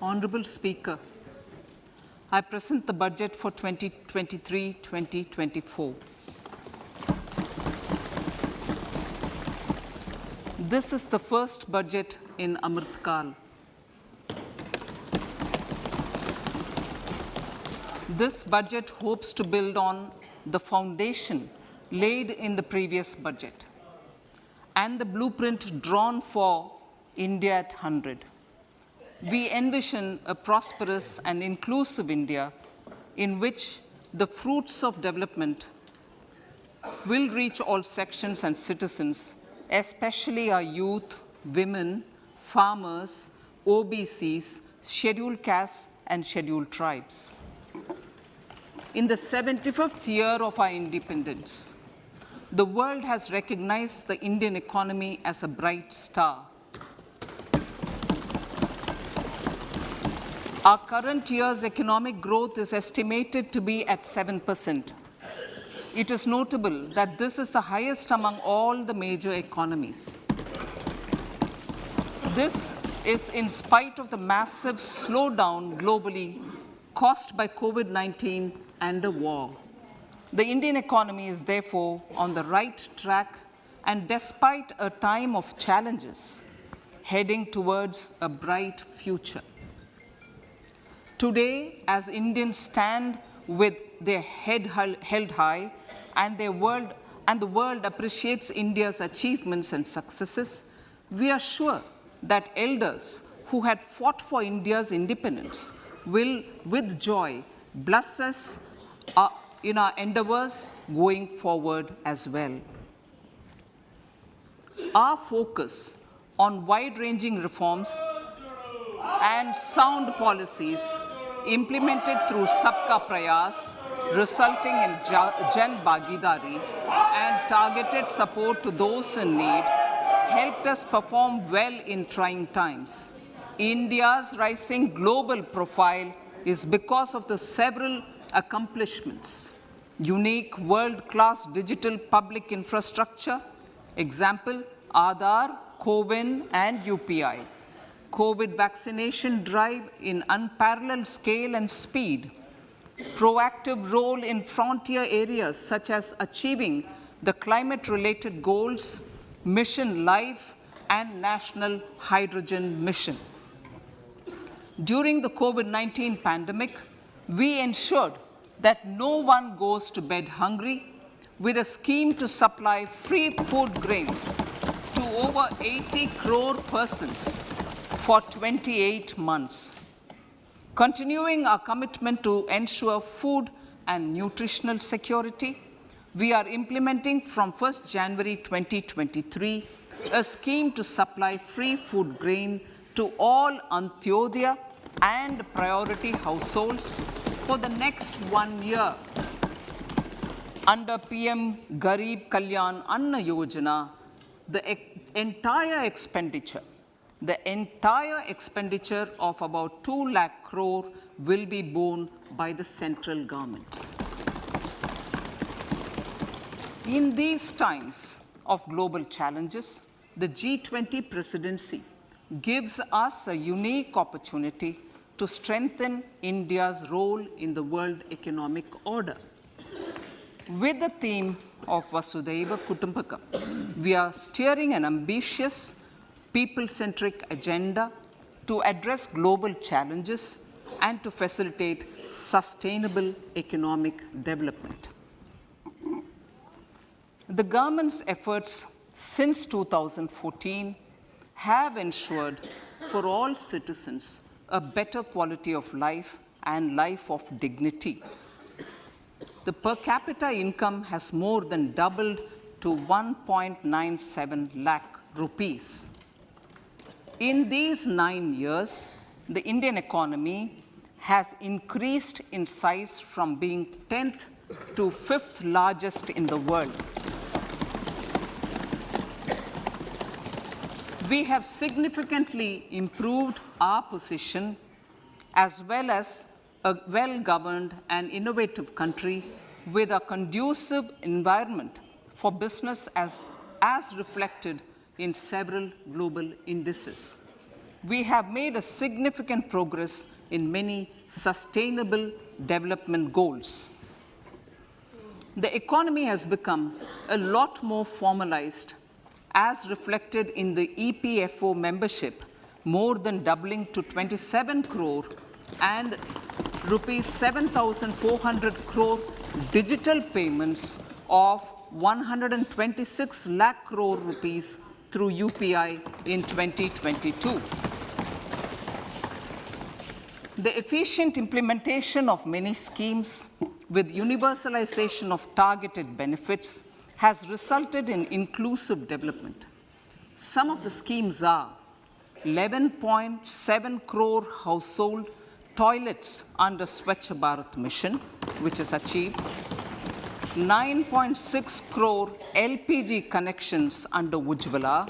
Honorable Speaker, I present the budget for 2023-2024. This is the first budget in Amrit Kal. This budget hopes to build on the foundation laid in the previous budget and the blueprint drawn for India at 100. We envision a prosperous and inclusive India in which the fruits of development will reach all sections and citizens, especially our youth, women, farmers, OBCs, scheduled castes, and scheduled tribes. In the 75th year of our independence, the world has recognized the Indian economy as a bright star. Our current year's economic growth is estimated to be at 7%. It is notable that this is the highest among all the major economies. This is in spite of the massive slowdown globally caused by COVID-19 and the war. The Indian economy is therefore on the right track and despite a time of challenges, heading towards a bright future. Today, as Indians stand with their head held high and the world appreciates India's achievements and successes, we are sure that elders who had fought for India's independence will, with joy, bless us in our endeavors going forward as well. Our focus on wide-ranging reforms and sound policies implemented through Sabka Prayas, resulting in Jan Bhagidari and targeted support to those in need, helped us perform well in trying times. India's rising global profile is because of the several accomplishments. Unique world-class digital public infrastructure, example, Aadhaar, CoWIN, and UPI. COVID vaccination drive in unparalleled scale and speed. Proactive role in frontier areas such as achieving the climate-related goals, Mission Life, and National Hydrogen Mission. During the COVID-19 pandemic, we ensured that no one goes to bed hungry with a scheme to supply free food grains to over 80 crore persons for 28 months. Continuing our commitment to ensure food and nutritional security, we are implementing from 1st January 2023 a scheme to supply free food grain to all Antyodaya and priority households for the next 1 year. Under PM Garib Kalyan Anna Yojana, the entire expenditure of about 2 lakh crore will be borne by the central government. In these times of global challenges, the G20 presidency gives us a unique opportunity to strengthen India's role in the world economic order. With the theme of Vasudhaiva Kutumbakam, we are steering an ambitious, people-centric agenda to address global challenges and to facilitate sustainable economic development. The government's efforts since 2014 have ensured for all citizens a better quality of life and life of dignity. The per capita income has more than doubled to 1.97 lakh rupees. In these 9 years, the Indian economy has increased in size from being 10th to 5th largest in the world. We have significantly improved our position as well as a well-governed and innovative country with a conducive environment for business as reflected in several global indices. we have made a significant progress in many sustainable development goals. The economy has become a lot more formalized, as reflected in the EPFO membership, more than doubling to 27 crore, and rupees 7,400 crore digital payments of 126 lakh crore rupees through UPI in 2022. The efficient implementation of many schemes with universalization of targeted benefits has resulted in inclusive development. Some of the schemes are 11.7 crore household toilets under Swachh Bharat mission, which is achieved, 9.6 crore LPG connections under Ujjwala,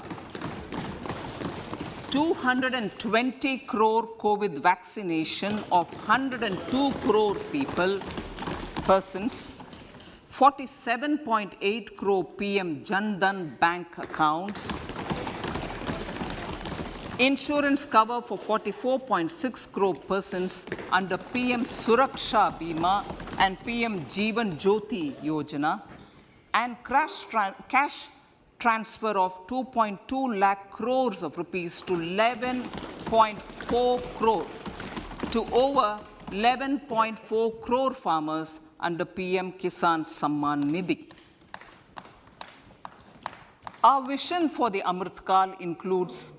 220 crore COVID vaccination of 102 crore persons, 47.8 crore PM Jan Dhan bank accounts, insurance cover for 44.6 crore persons under PM Suraksha Bima and PM Jeevan Jyoti Yojana, and cash transfer of 2.2 lakh crores of rupees to 11.4 crore to over 11.4 crore farmers under PM Kisan Samman Nidhi. Our vision for the Amrit Kal includes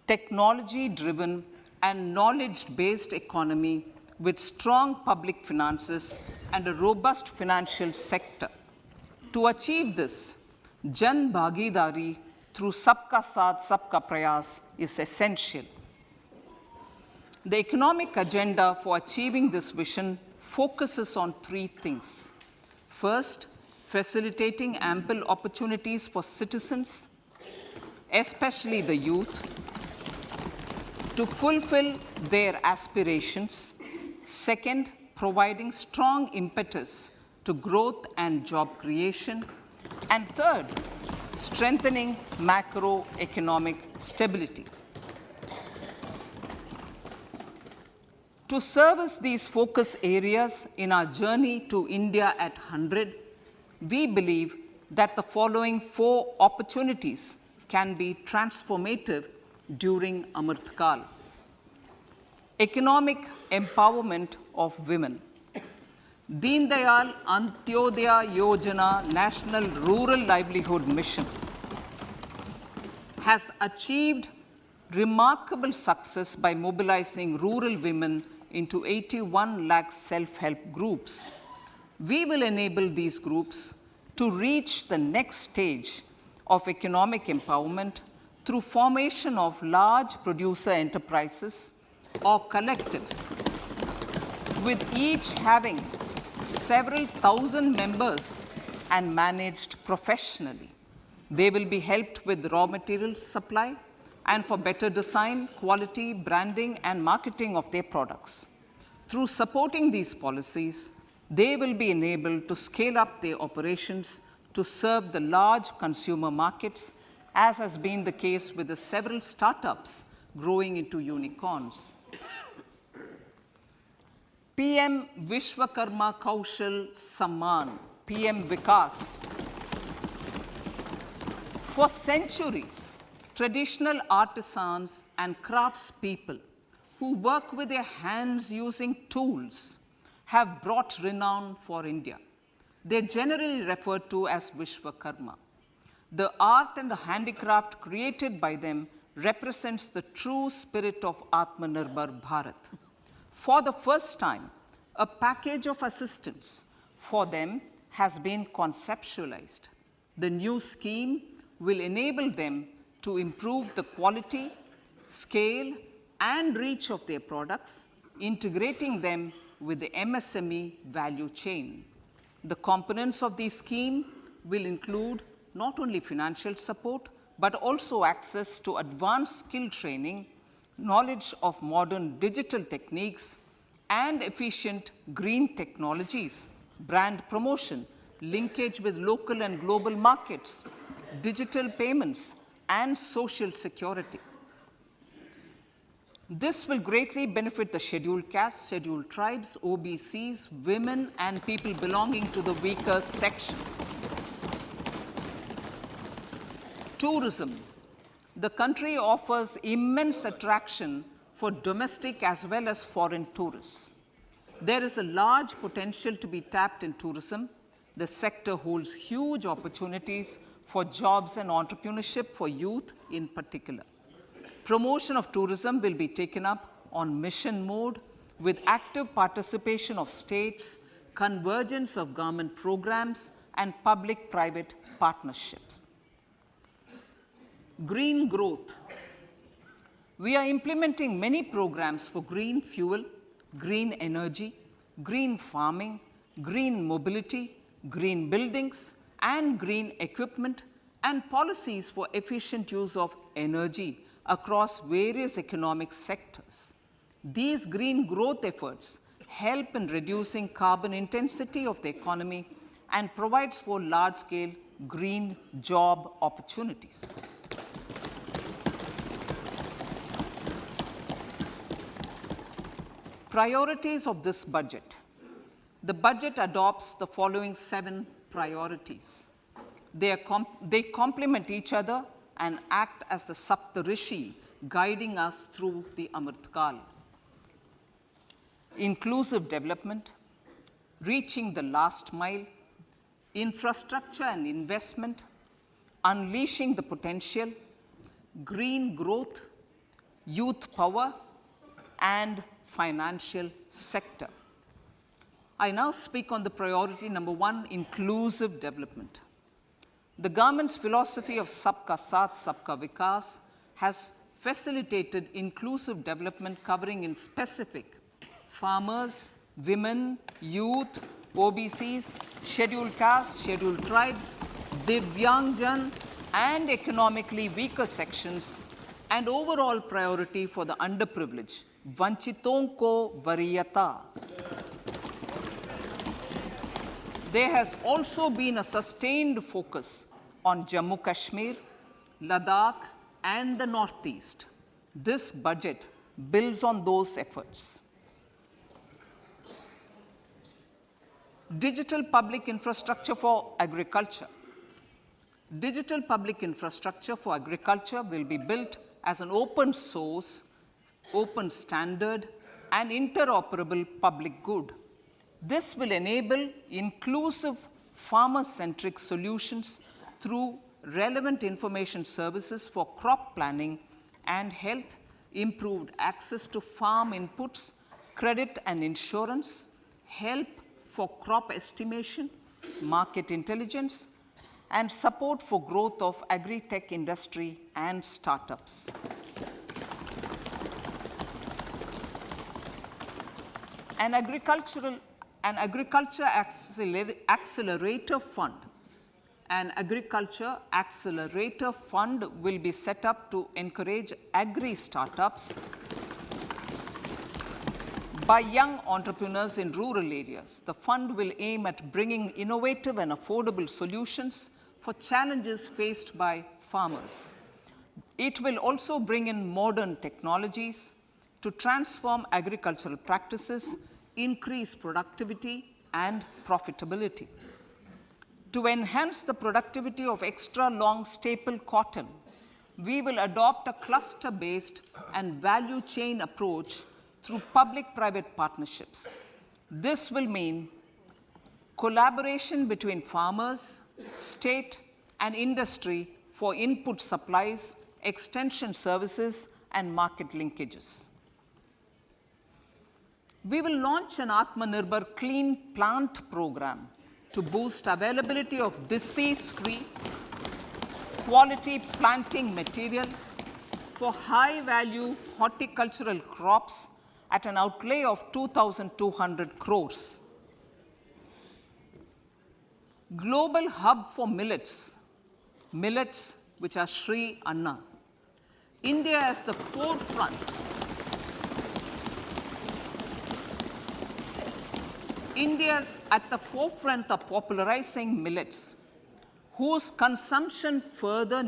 technology-driven and knowledge-based economy with strong public finances and a robust financial sector. To achieve this, Jan Bhagidari through Sabka Saath, Sabka Prayas is essential. The economic agenda for achieving this vision focuses on three things. First, facilitating ample opportunities for citizens, especially the youth, to fulfill their aspirations. Second, providing strong impetus to growth and job creation. And third, strengthening macroeconomic stability. To service these focus areas in our journey to India at 100, we believe that the following 4 opportunities can be transformative during Amrit Kal. Economic empowerment of women. Deen Dayal Antyodaya Yojana National Rural Livelihood Mission has achieved remarkable success by mobilizing rural women into 81 lakh self-help groups. We will enable these groups to reach the next stage of economic empowerment through formation of large producer enterprises or collectives, with each having several thousand members and managed professionally. They will be helped with raw materials supply and for better design, quality, branding, and marketing of their products. Through supporting these policies, they will be enabled to scale up their operations to serve the large consumer markets, as has been the case with the several startups growing into unicorns. PM Vishwakarma Kaushal Samman, PM Vikas. For centuries, traditional artisans and craftspeople who work with their hands using tools have brought renown for India. They're generally referred to as Vishwakarma. The art and the handicraft created by them represents the true spirit of Atmanirbhar Bharat. For the first time, a package of assistance for them has been conceptualized. The new scheme will enable them to improve the quality, scale, and reach of their products, integrating them with the MSME value chain. The components of the scheme will include not only financial support, but also access to advanced skill training, knowledge of modern digital techniques, and efficient green technologies, brand promotion, linkage with local and global markets, digital payments, and social security. This will greatly benefit the scheduled castes, scheduled tribes, OBCs, women, and people belonging to the weaker sections. Tourism. The country offers immense attraction for domestic as well as foreign tourists. There is a large potential to be tapped in tourism. The sector holds huge opportunities for jobs and entrepreneurship for youth in particular. Promotion of tourism will be taken up on mission mode with active participation of states, convergence of government programs, and public-private partnerships. Green growth. We are implementing many programs for green fuel, green energy, green farming, green mobility, green buildings, and green equipment, and policies for efficient use of energy across various economic sectors. These green growth efforts help in reducing carbon intensity of the economy and provides for large-scale green job opportunities. Priorities of this budget. The budget adopts the following 7 priorities. They complement each other and act as the Saptarishi guiding us through the Amritkal. Inclusive development, reaching the last mile, infrastructure and investment, unleashing the potential, green growth, youth power, and financial sector. I now speak on the priority number 1, inclusive development. The government's philosophy of Sabka Saath, Sabka Vikas has facilitated inclusive development covering in specific farmers, women, youth, OBCs, scheduled castes, scheduled tribes, Divyangjan, and economically weaker sections, and overall priority for the underprivileged, Vanchiton ko Variyata. There has also been a sustained focus on Jammu Kashmir, Ladakh, and the Northeast. This budget builds on those efforts. Digital public infrastructure for agriculture. Digital public infrastructure for agriculture will be built as an open source, open standard, and interoperable public good. This will enable inclusive farmer-centric solutions through relevant information services for crop planning and health, improved access to farm inputs, credit and insurance, help for crop estimation, market intelligence, and support for growth of agri-tech industry and startups. An agriculture accelerator fund. An agriculture accelerator fund will be set up to encourage agri-startups by young entrepreneurs in rural areas. The fund will aim at bringing innovative and affordable solutions for challenges faced by farmers. It will also bring in modern technologies to transform agricultural practices, increase productivity and profitability. To enhance the productivity of extra long staple cotton, we will adopt a cluster-based and value chain approach through public-private partnerships. This will mean collaboration between farmers, state, and industry for input supplies, extension services, and market linkages. We will launch an Atmanirbhar Clean Plant program to boost availability of disease-free, quality planting material for high-value horticultural crops at an outlay of 2,200 crores. Global hub for millets, which are Sri Anna. India is the forefront. India is at the forefront of popularizing millets, whose consumption furthers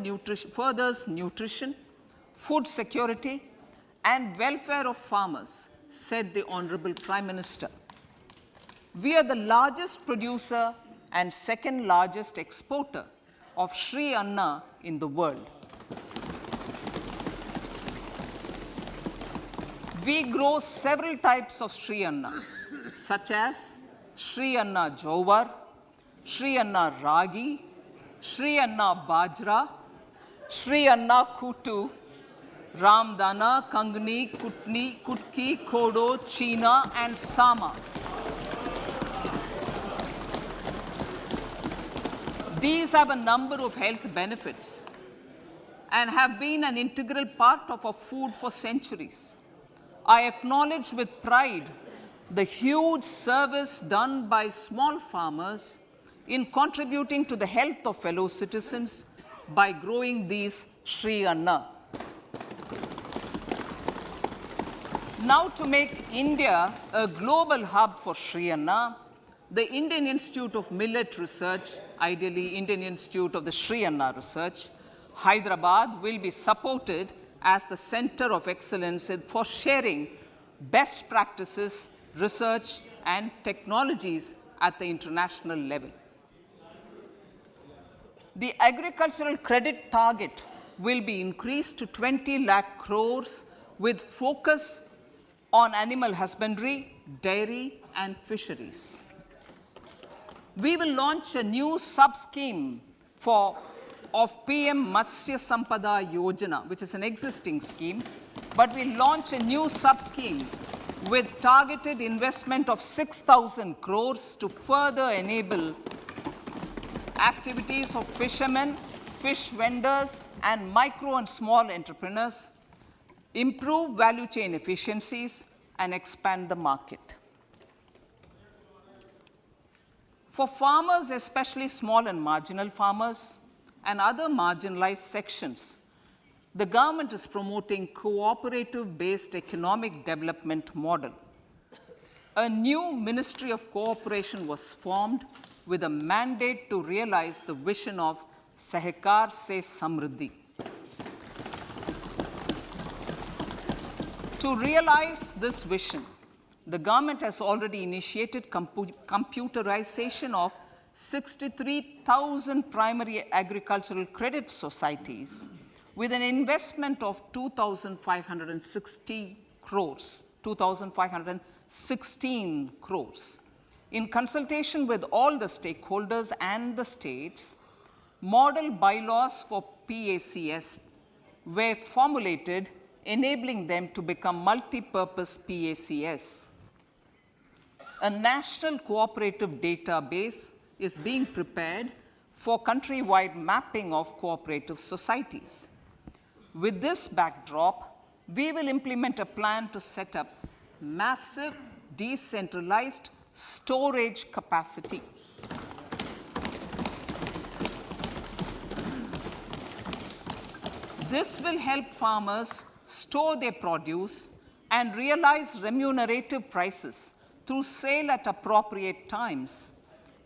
nutrition, food security, and welfare of farmers, said the Honorable Prime Minister. We are the largest producer and second largest exporter of Sri Anna in the world. We grow several types of Sri Anna, such as Sri Anna Jowar, Sri Anna Ragi, Sri Anna Bajra, Sri Anna Kutu, Ramdana, Kangni, Kutni, Kutki, Kodo, China, and Sama. These have a number of health benefits and have been an integral part of our food for centuries. I acknowledge with pride the huge service done by small farmers in contributing to the health of fellow citizens by growing these Sri Anna. Now, to make India a global hub for Sri Anna, the Indian Institute of Millet Research, ideally Indian Institute of the Sri Anna Research, Hyderabad, will be supported as the center of excellence for sharing best practices, research, and technologies at the international level. The agricultural credit target will be increased to 20 lakh crores with focus on animal husbandry, dairy, and fisheries. We will launch a new sub-scheme of PM Matsya Sampada Yojana, which is an existing scheme, but we'll launch a new sub-scheme with targeted investment of 6,000 crores to further enable activities of fishermen, fish vendors, and micro and small entrepreneurs, improve value chain efficiencies, and expand the market. For farmers, especially small and marginal farmers and other marginalized sections, the government is promoting cooperative-based economic development model. A new Ministry of Cooperation was formed with a mandate to realize the vision of Sahkar Se Samriddhi. To realize this vision, the government has already initiated computerization of 63,000 primary agricultural credit societies with an investment of 2,560 crores, 2,516 crores. In consultation with all the stakeholders and the states, model bylaws for PACS were formulated, enabling them to become multi-purpose PACS. A national cooperative database is being prepared for countrywide mapping of cooperative societies. With this backdrop, we will implement a plan to set up massive decentralized storage capacity. This will help farmers store their produce and realize remunerative prices through sale at appropriate times.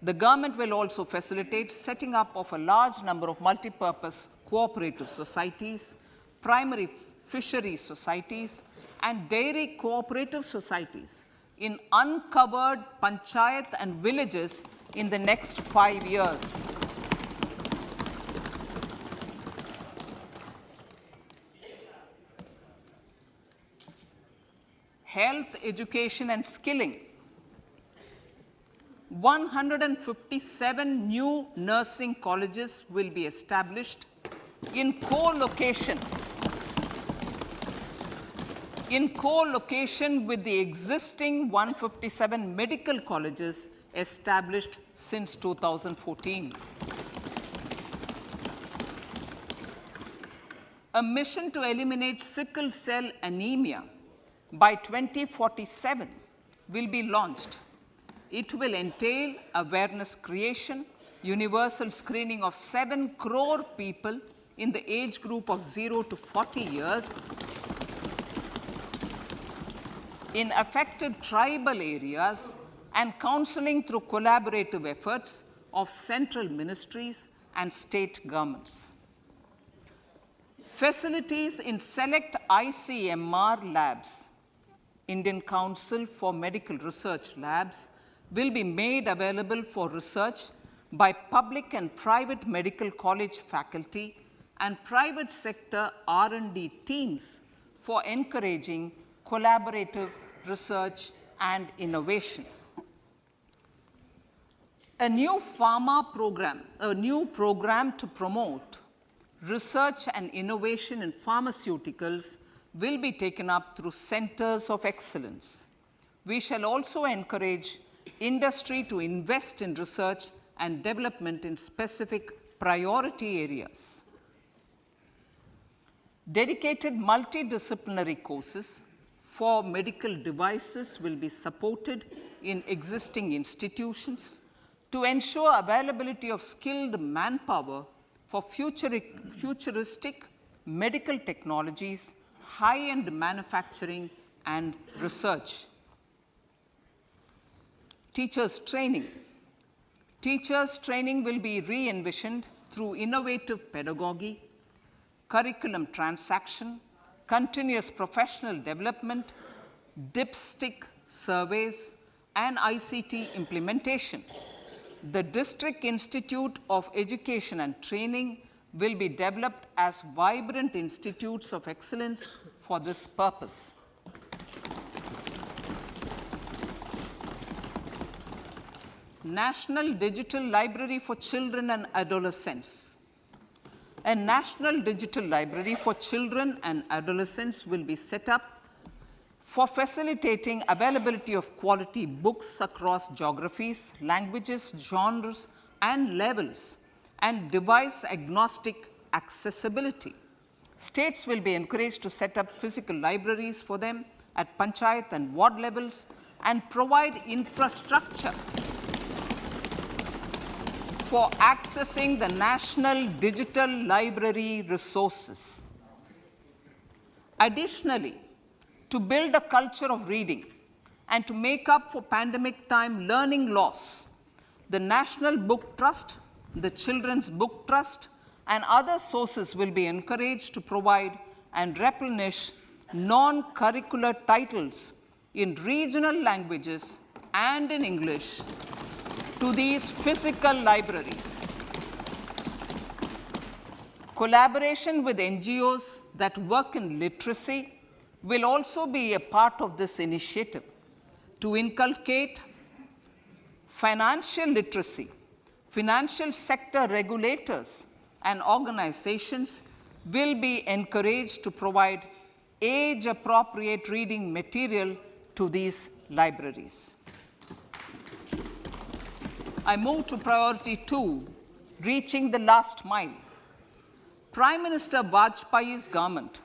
The government will also facilitate setting up of a large number of multi-purpose cooperative societies, primary fisheries societies, and dairy cooperative societies in uncovered panchayat and villages in the next 5 years. Health, education, and skilling. 157 new nursing colleges will be established in co-location with the existing 157 medical colleges established since 2014. A mission to eliminate sickle cell anemia by 2047 will be launched. It will entail awareness creation, universal screening of 7 crore people in the age group of 0 to 40 years in affected tribal areas, and counseling through collaborative efforts of central ministries and state governments. Facilities in select ICMR labs, Indian Council for Medical Research labs, will be made available for research by public and private medical college faculty and private sector R&D teams for encouraging collaborative research and innovation. A new program to promote research and innovation in pharmaceuticals will be taken up through centers of excellence. We shall also encourage industry to invest in research and development in specific priority areas. Dedicated multidisciplinary courses for medical devices will be supported in existing institutions to ensure availability of skilled manpower for futuristic medical technologies, high-end manufacturing, and research. Teachers' training. Teachers' training will be re-envisioned through innovative pedagogy, curriculum transaction, continuous professional development, dipstick surveys, and ICT implementation. The District Institute of Education and Training will be developed as vibrant institutes of excellence for this purpose. National Digital Library for Children and Adolescents. A National Digital Library for Children and Adolescents will be set up for facilitating availability of quality books across geographies, languages, genres, and levels, and device-agnostic accessibility. States will be encouraged to set up physical libraries for them at panchayat and ward levels and provide infrastructure for accessing the national digital library resources. Additionally, to build a culture of reading and to make up for pandemic time learning loss, the National Book Trust, the Children's Book Trust, and other sources will be encouraged to provide and replenish non-curricular titles in regional languages and in English to these physical libraries. Collaboration with NGOs that work in literacy will also be a part of this initiative. To inculcate financial literacy, financial sector regulators and organizations will be encouraged to provide age-appropriate reading material to these libraries. I move to priority 2, reaching the last mile. Prime Minister Vajpayee's government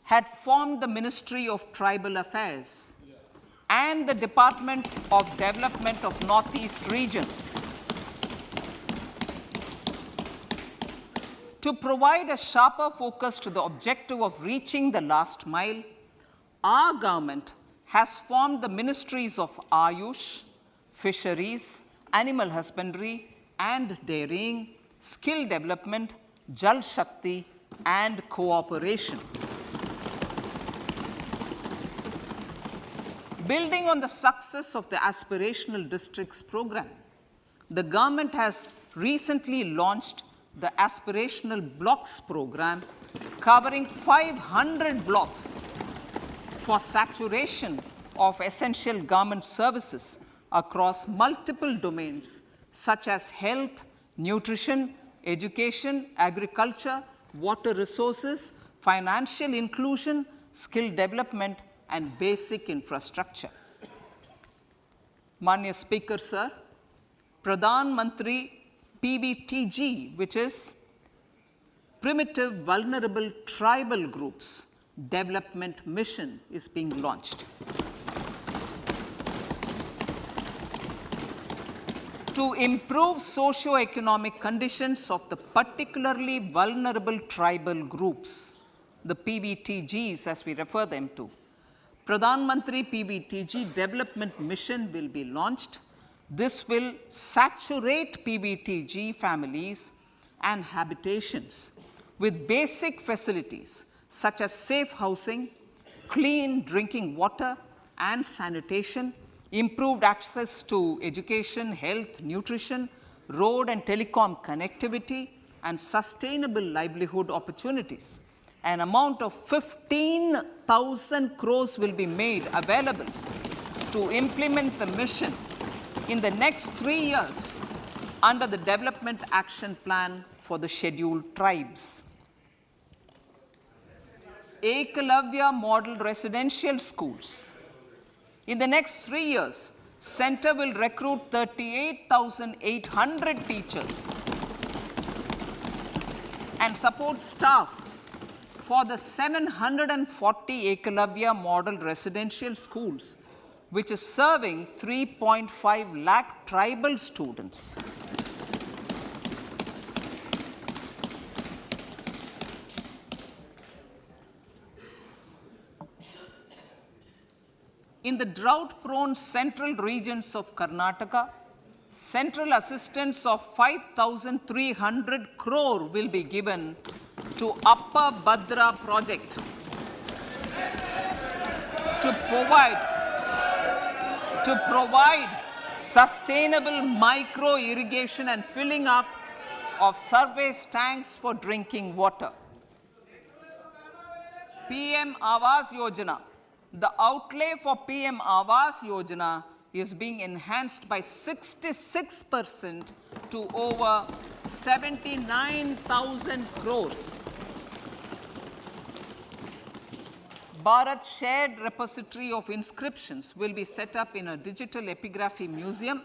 had formed the Ministry of Tribal Affairs and the Department of Development of Northeast Region to provide a sharper focus to the objective of reaching the last mile. Our government has formed the Ministries of Ayush, Fisheries, Animal Husbandry and Dairying, Skill Development, Jal Shakti, and Cooperation. Building on the success of the Aspirational Districts program, the government has recently launched the Aspirational Blocks program, covering 500 blocks for saturation of essential government services across multiple domains such as health, nutrition, education, agriculture, water resources, financial inclusion, skill development, and basic infrastructure. Manya Speaker, sir, Pradhan Mantri PVTG, which is Primitive Vulnerable Tribal Groups Development Mission, is being launched. To improve socio-economic conditions of the particularly vulnerable tribal groups, the PVTGs as we refer them to, Pradhan Mantri PVTG Development Mission will be launched. This will saturate PVTG families and habitations with basic facilities such as safe housing, clean drinking water and sanitation, improved access to education, health, nutrition, road and telecom connectivity, and sustainable livelihood opportunities. An amount of 15,000 crores will be made available to implement the mission in the next 3 years under the Development Action Plan for the Scheduled Tribes. Ekalavya Model Residential Schools. In the next 3 years, Center will recruit 38,800 teachers and support staff for the 740 Ekalavya Model Residential Schools, which is serving 3.5 lakh tribal students. In the drought-prone central regions of Karnataka, central assistance of 5,300 crore will be given to Upper Bhadra project to provide sustainable micro irrigation and filling up of surface tanks for drinking water. PM Awas Yojana. The outlay for PM Awas Yojana is being enhanced by 66% to over 79,000 crores. Bharat Shared Repository of Inscriptions will be set up in a digital epigraphy museum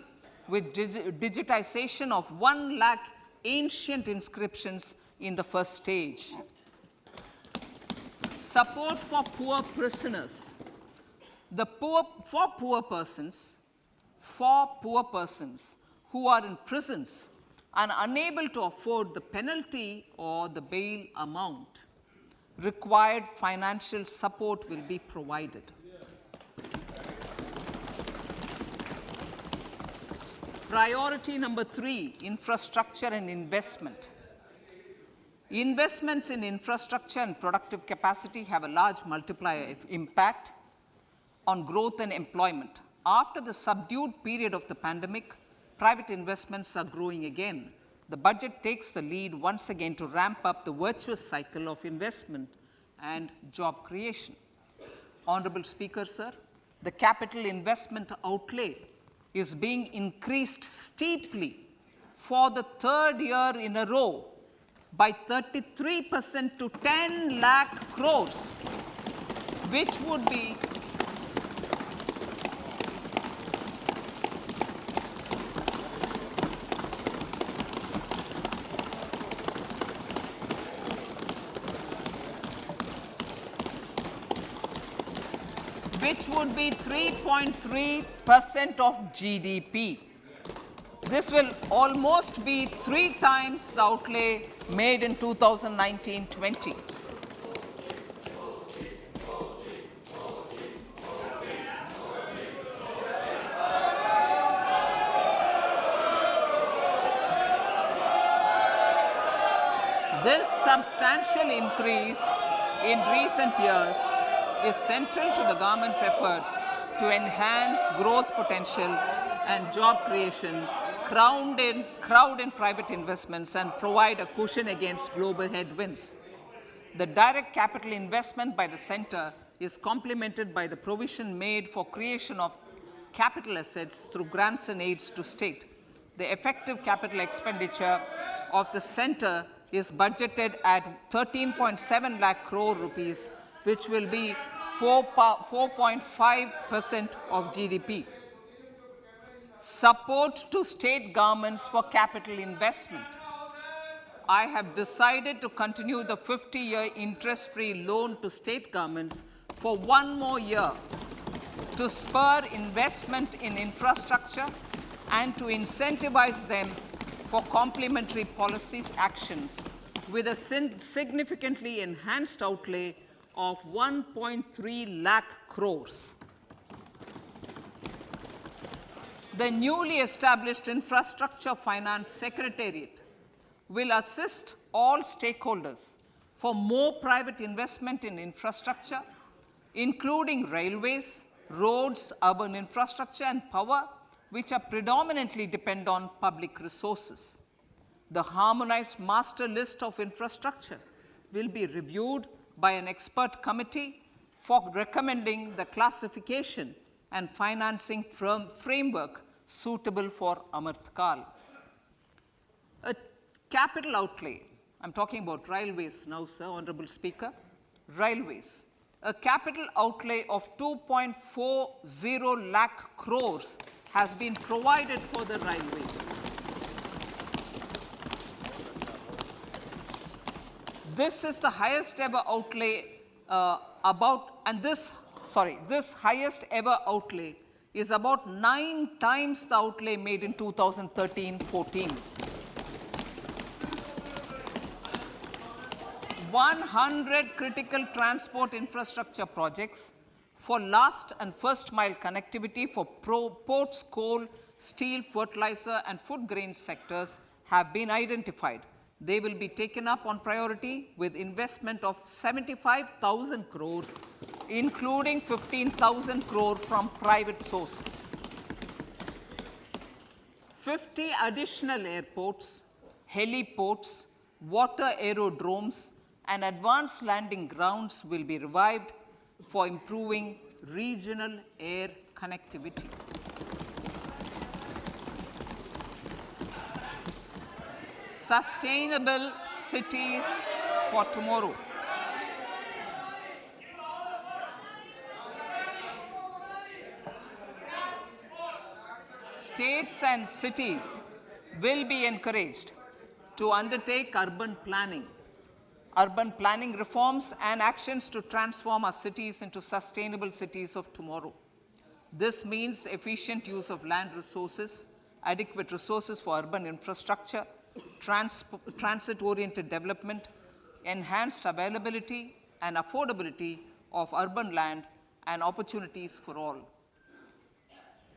with digitization of 1 lakh ancient inscriptions in the first stage. Support for poor prisoners. For poor persons who are in prisons and unable to afford the penalty or the bail amount, required financial support will be provided. Priority number 3, infrastructure and investment. Investments in infrastructure and productive capacity have a large multiplier impact on growth and employment. After the subdued period of the pandemic, private investments are growing again. The budget takes the lead once again to ramp up the virtuous cycle of investment and job creation. Honorable Speaker, sir, the capital investment outlay is being increased steeply for the 3rd year in a row by 33% to 10 lakh crores, which would be which would be 3.3% of GDP. This will almost be 3 times the outlay made in 2019-20. This substantial increase in recent years is central to the government's efforts to enhance growth potential and job creation, crowd in private investments, and provide a cushion against global headwinds. The direct capital investment by the center is complemented by the provision made for creation of capital assets through grants and aids to state. The effective capital expenditure of the center is budgeted at 13.7 lakh crore rupees, which will be 4.5% of GDP. Support to state governments for capital investment. I have decided to continue the 50-year interest-free loan to state governments for 1 more year to spur investment in infrastructure and to incentivize them for complementary policies actions with a significantly enhanced outlay of 1.3 lakh crores. The newly established Infrastructure Finance Secretariat will assist all stakeholders for more private investment in infrastructure, including railways, roads, urban infrastructure, and power, which are predominantly depend on public resources. The harmonized master list of infrastructure will be reviewed by an expert committee for recommending the classification and financing framework suitable for Amrit Kal. A capital outlay, I'm talking about railways now, sir, Honorable Speaker, railways. A capital outlay of 2.40 lakh crores has been provided for the railways. This is the highest ever outlay this highest ever outlay is about 9 times the outlay made in 2013-14. 100 critical transport infrastructure projects for last and first mile connectivity for ports, coal, steel, fertilizer, and food grain sectors have been identified. They will be taken up on priority with investment of 75,000 crores, including 15,000 crore from private sources. 50 additional airports, heliports, water aerodromes, and advanced landing grounds will be revived for improving regional air connectivity. Sustainable cities for tomorrow. States and cities will be encouraged to undertake urban planning reforms and actions to transform our cities into sustainable cities of tomorrow. This means efficient use of land resources, adequate resources for urban infrastructure, transit-oriented development, enhanced availability and affordability of urban land, and opportunities for all.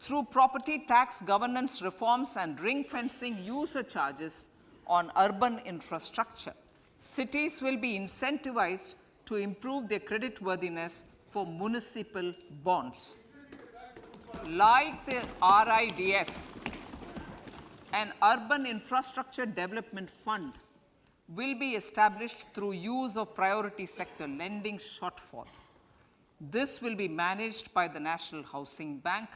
Through property tax governance reforms and ring-fencing user charges on urban infrastructure, cities will be incentivized to improve their creditworthiness for municipal bonds. Like the RIDF, an urban infrastructure development fund will be established through use of priority sector lending shortfall. This will be managed by the National Housing Bank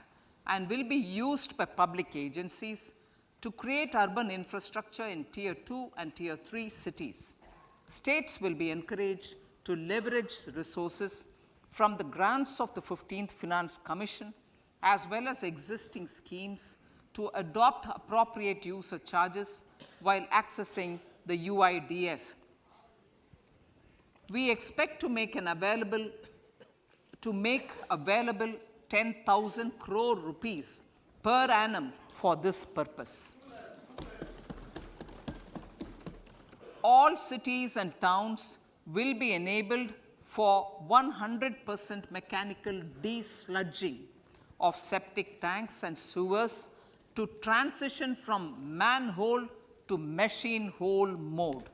and will be used by public agencies to create urban infrastructure in Tier 2 and Tier 3 cities. States will be encouraged to leverage resources from the grants of the 15th Finance Commission as well as existing schemes to adopt appropriate user charges while accessing the UIDF. We expect to make available 10,000 crore rupees per annum for this purpose. All cities and towns will be enabled for 100% mechanical desludging of septic tanks and sewers to transition from manhole to machine hole mode.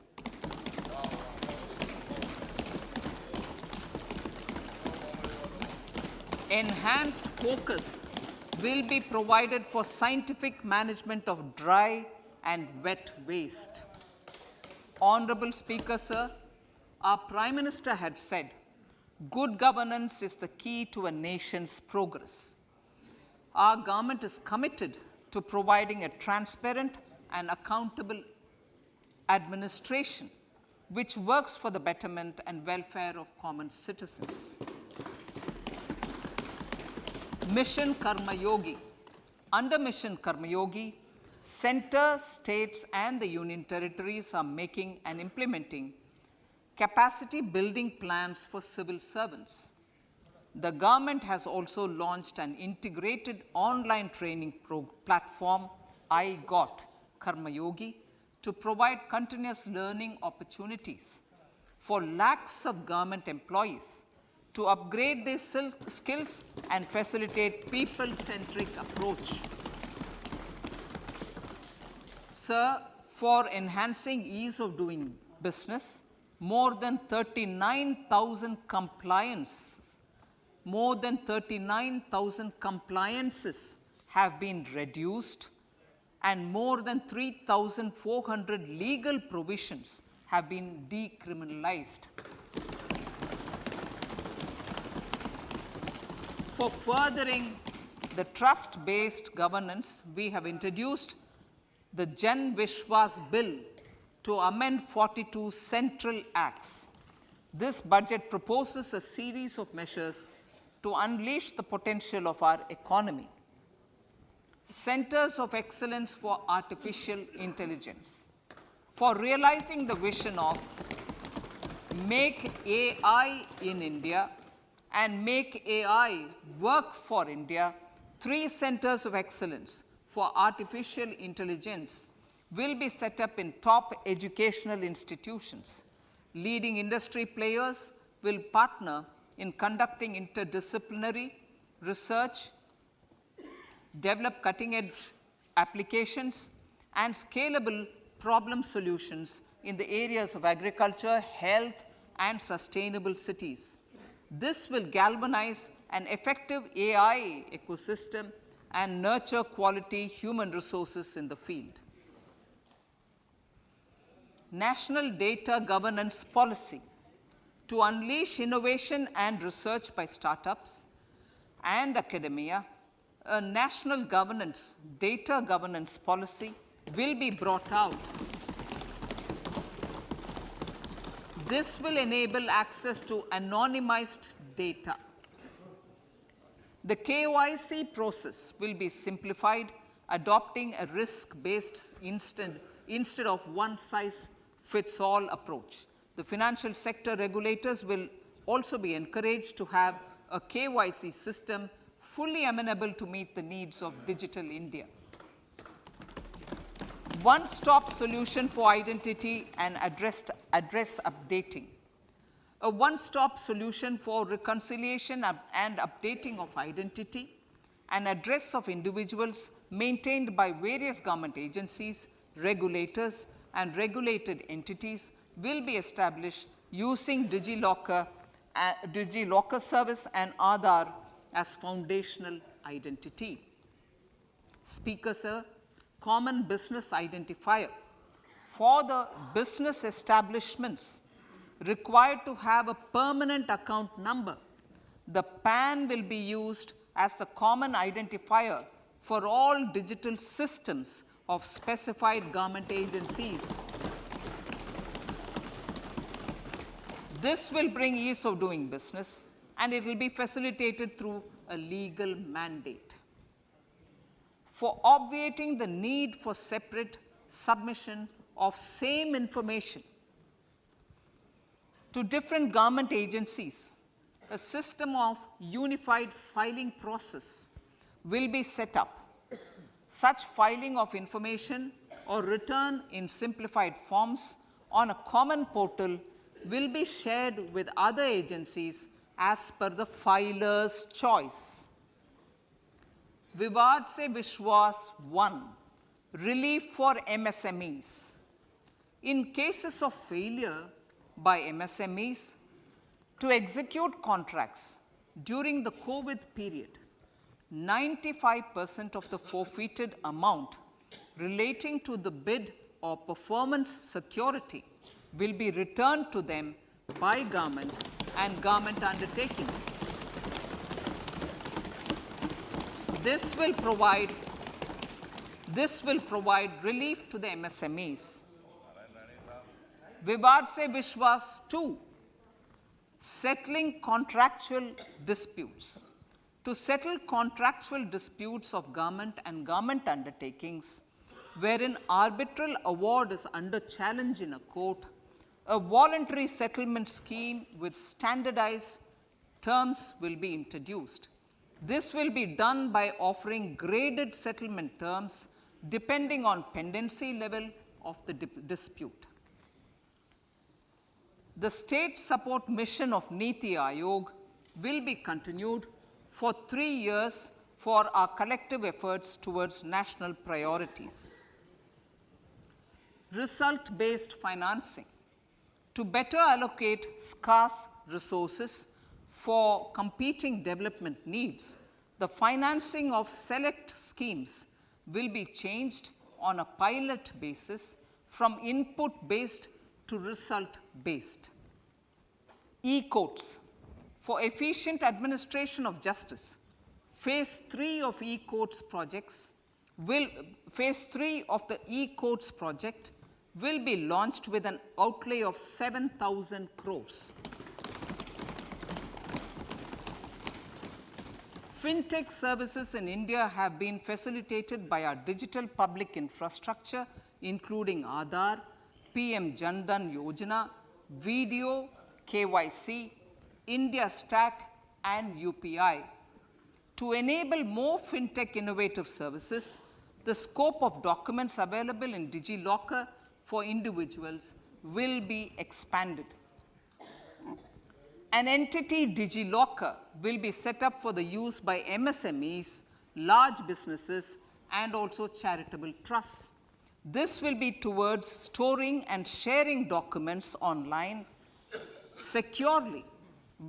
Enhanced focus will be provided for scientific management of dry and wet waste. Honorable Speaker, sir, our Prime Minister had said, good governance is the key to a nation's progress. Our government is committed to providing a transparent and accountable administration which works for the betterment and welfare of common citizens. Mission Karma Yogi. Under Mission Karma Yogi, center, states, and the union territories are making and implementing capacity building plans for civil servants. The government has also launched an integrated online training platform, I Got Karma Yogi, to provide continuous learning opportunities for lakhs of government employees to upgrade their skills and facilitate people-centric approach. Sir, for enhancing ease of doing business, more than 39,000 compliances have been reduced, and more than 3,400 legal provisions have been decriminalized. For furthering the trust-based governance, we have introduced the Jan Vishwas Bill to amend 42 central acts. This budget proposes a series of measures to unleash the potential of our economy. Centers of Excellence for Artificial Intelligence. For realizing the vision of Make AI in India and Make AI Work for India, 3 centers of excellence for artificial intelligence will be set up in top educational institutions. Leading industry players will partner in conducting interdisciplinary research, develop cutting-edge applications, and scalable problem solutions in the areas of agriculture, health, and sustainable cities. This will galvanize an effective AI ecosystem and nurture quality human resources in the field. National Data Governance Policy. To unleash innovation and research by startups and academia, a national data governance policy will be brought out. This will enable access to anonymized data. The KYC process will be simplified, adopting a risk-based instead of one-size-fits-all approach. The financial sector regulators will also be encouraged to have a KYC system fully amenable to meet the needs of digital India. One-stop solution for identity and address updating. A one-stop solution for reconciliation and updating of identity and address of individuals maintained by various government agencies, regulators, and regulated entities will be established using DigiLocker service and Aadhaar as foundational identity. Speaker, sir, common business identifier. For the business establishments required to have a permanent account number, the PAN will be used as the common identifier for all digital systems of specified government agencies. This will bring ease of doing business, and it will be facilitated through a legal mandate. For obviating the need for separate submission of same information to different government agencies, a system of unified filing process will be set up. Such filing of information or return in simplified forms on a common portal will be shared with other agencies as per the filer's choice. Vivad Se Vishwas 1, relief for MSMEs. In cases of failure by MSMEs to execute contracts during the COVID period, 95% of the forfeited amount relating to the bid or performance security will be returned to them by government and government undertakings. This will provide relief to the MSMEs. Vivad Se Vishwas 2, settling contractual disputes. To settle contractual disputes of government and government undertakings, wherein arbitral award is under challenge in a court, a voluntary settlement scheme with standardized terms will be introduced. This will be done by offering graded settlement terms depending on pendency level of the dispute. The state support mission of Niti Aayog will be continued for 3 years for our collective efforts towards national priorities. Result-based financing. to better allocate scarce resources for competing development needs, the financing of select schemes will be changed on a pilot basis from input-based to result-based. E-courts. For efficient administration of justice, phase 3 of e-courts projects phase 3 of the e-courts project will be launched with an outlay of 7,000 crores. Fintech services in India have been facilitated by our digital public infrastructure, including Aadhaar, PM Jan Dhan Yojana, Video, KYC, India Stack, and UPI. To enable more fintech innovative services, the scope of documents available in DigiLocker for individuals will be expanded. An entity, DigiLocker, will be set up for the use by MSMEs, large businesses, and also charitable trusts. This will be towards storing and sharing documents online securely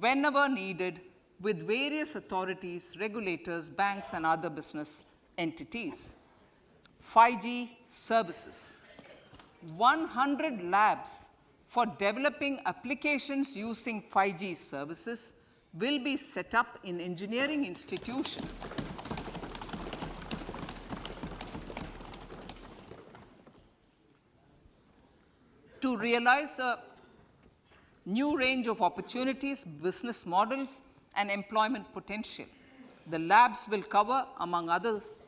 whenever needed with various authorities, regulators, banks, and other business entities. 5G services. 100 labs for developing applications using 5G services will be set up in engineering institutions. To realize a new range of opportunities, business models, and employment potential, the labs will cover, among others,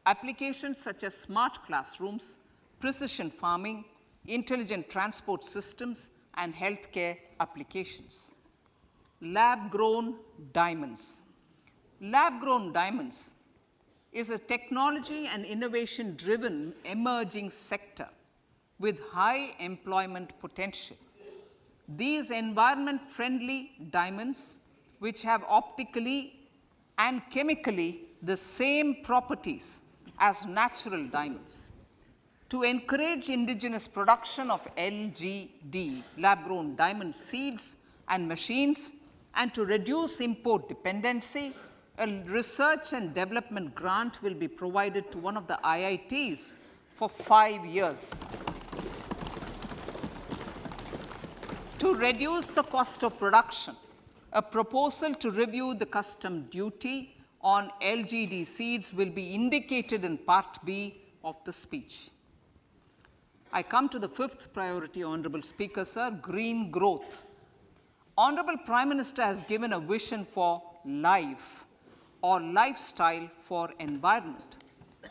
applications such as smart classrooms, precision farming, intelligent transport systems, and healthcare applications. Lab-grown diamonds. Lab-grown diamonds is a technology and innovation-driven emerging sector with high employment potential. These environment-friendly diamonds, which have optically and chemically the same properties as natural diamonds. To encourage indigenous production of LGD, lab-grown diamond seeds and machines, and to reduce import dependency, a research and development grant will be provided to one of the IITs for 5 years. To reduce the cost of production, a proposal to review the custom duty on LGD seeds will be indicated in Part B of the speech. I come to the fifth priority, Honorable Speaker, sir, green growth. Honorable Prime Minister has given a vision for life or lifestyle for environment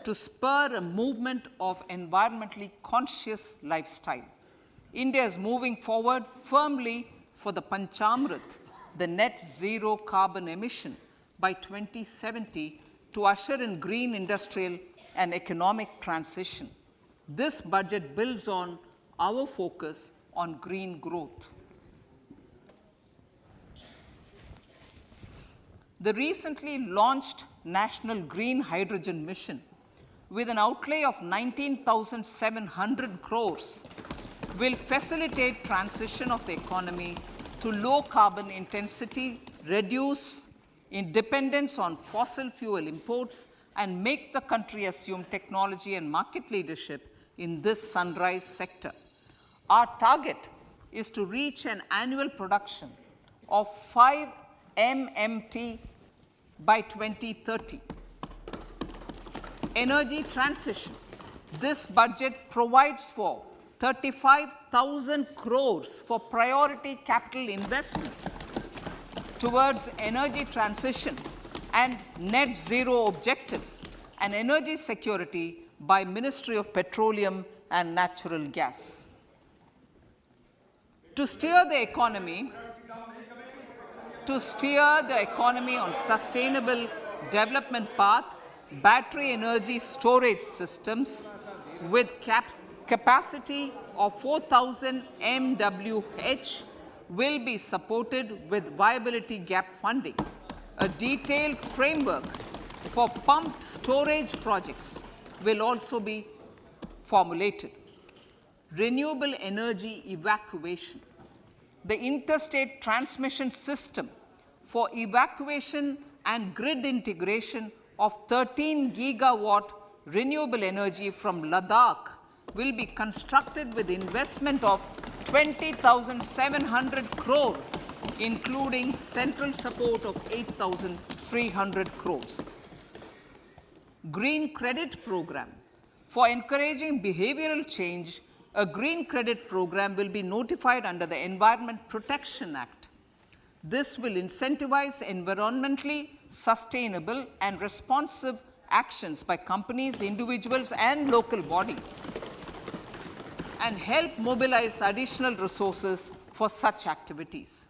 to spur a movement of environmentally conscious lifestyle. India is moving forward firmly for the Panchamrit, the net zero carbon emission by 2070 to usher in green industrial and economic transition. This budget builds on our focus on green growth. The recently launched National Green Hydrogen Mission, with an outlay of 19,700 crores, will facilitate transition of the economy to low carbon intensity, reduce dependence on fossil fuel imports, and make the country assume technology and market leadership in this sunrise sector. Our target is to reach an annual production of 5 MMT by 2030. Energy transition. This budget provides for 35,000 crores for priority capital investment towards energy transition and net zero objectives and energy security by Ministry of Petroleum and Natural Gas. To steer the economy on sustainable development path, battery energy storage systems with capacity of 4,000 MWH will be supported with viability gap funding. A detailed framework for pumped storage projects will also be formulated. Renewable energy evacuation. the interstate transmission system for evacuation and grid integration of 13 gigawatt renewable energy from Ladakh will be constructed with investment of 20,700 crore, including central support of 8,300 crores. Green Credit Program. For encouraging behavioral change, a green credit program will be notified under the Environment Protection Act. This will incentivize environmentally sustainable and responsive actions by companies, individuals, and local bodies, and help mobilize additional resources for such activities.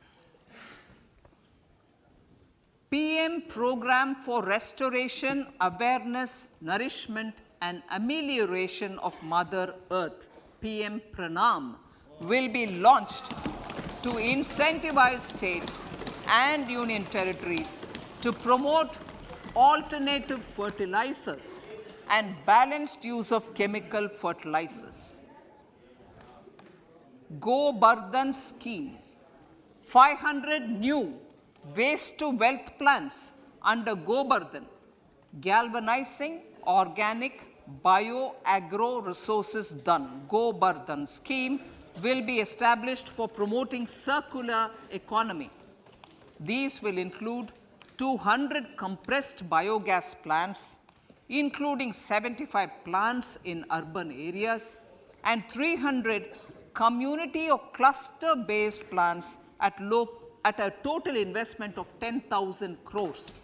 PM Program for Restoration, Awareness, Nourishment, and Amelioration of Mother Earth, PM Pranam, will be launched to incentivize states and union territories to promote alternative fertilizers and balanced use of chemical fertilizers. Go Bardhan Scheme. 500 new waste to wealth plants under Go Bardhan, galvanizing organic bio-agro resources done. Go Bardhan scheme will be established for promoting circular economy. These will include 200 compressed biogas plants, including 75 plants in urban areas, and 300 community or cluster-based plants at a total investment of 10,000 crores.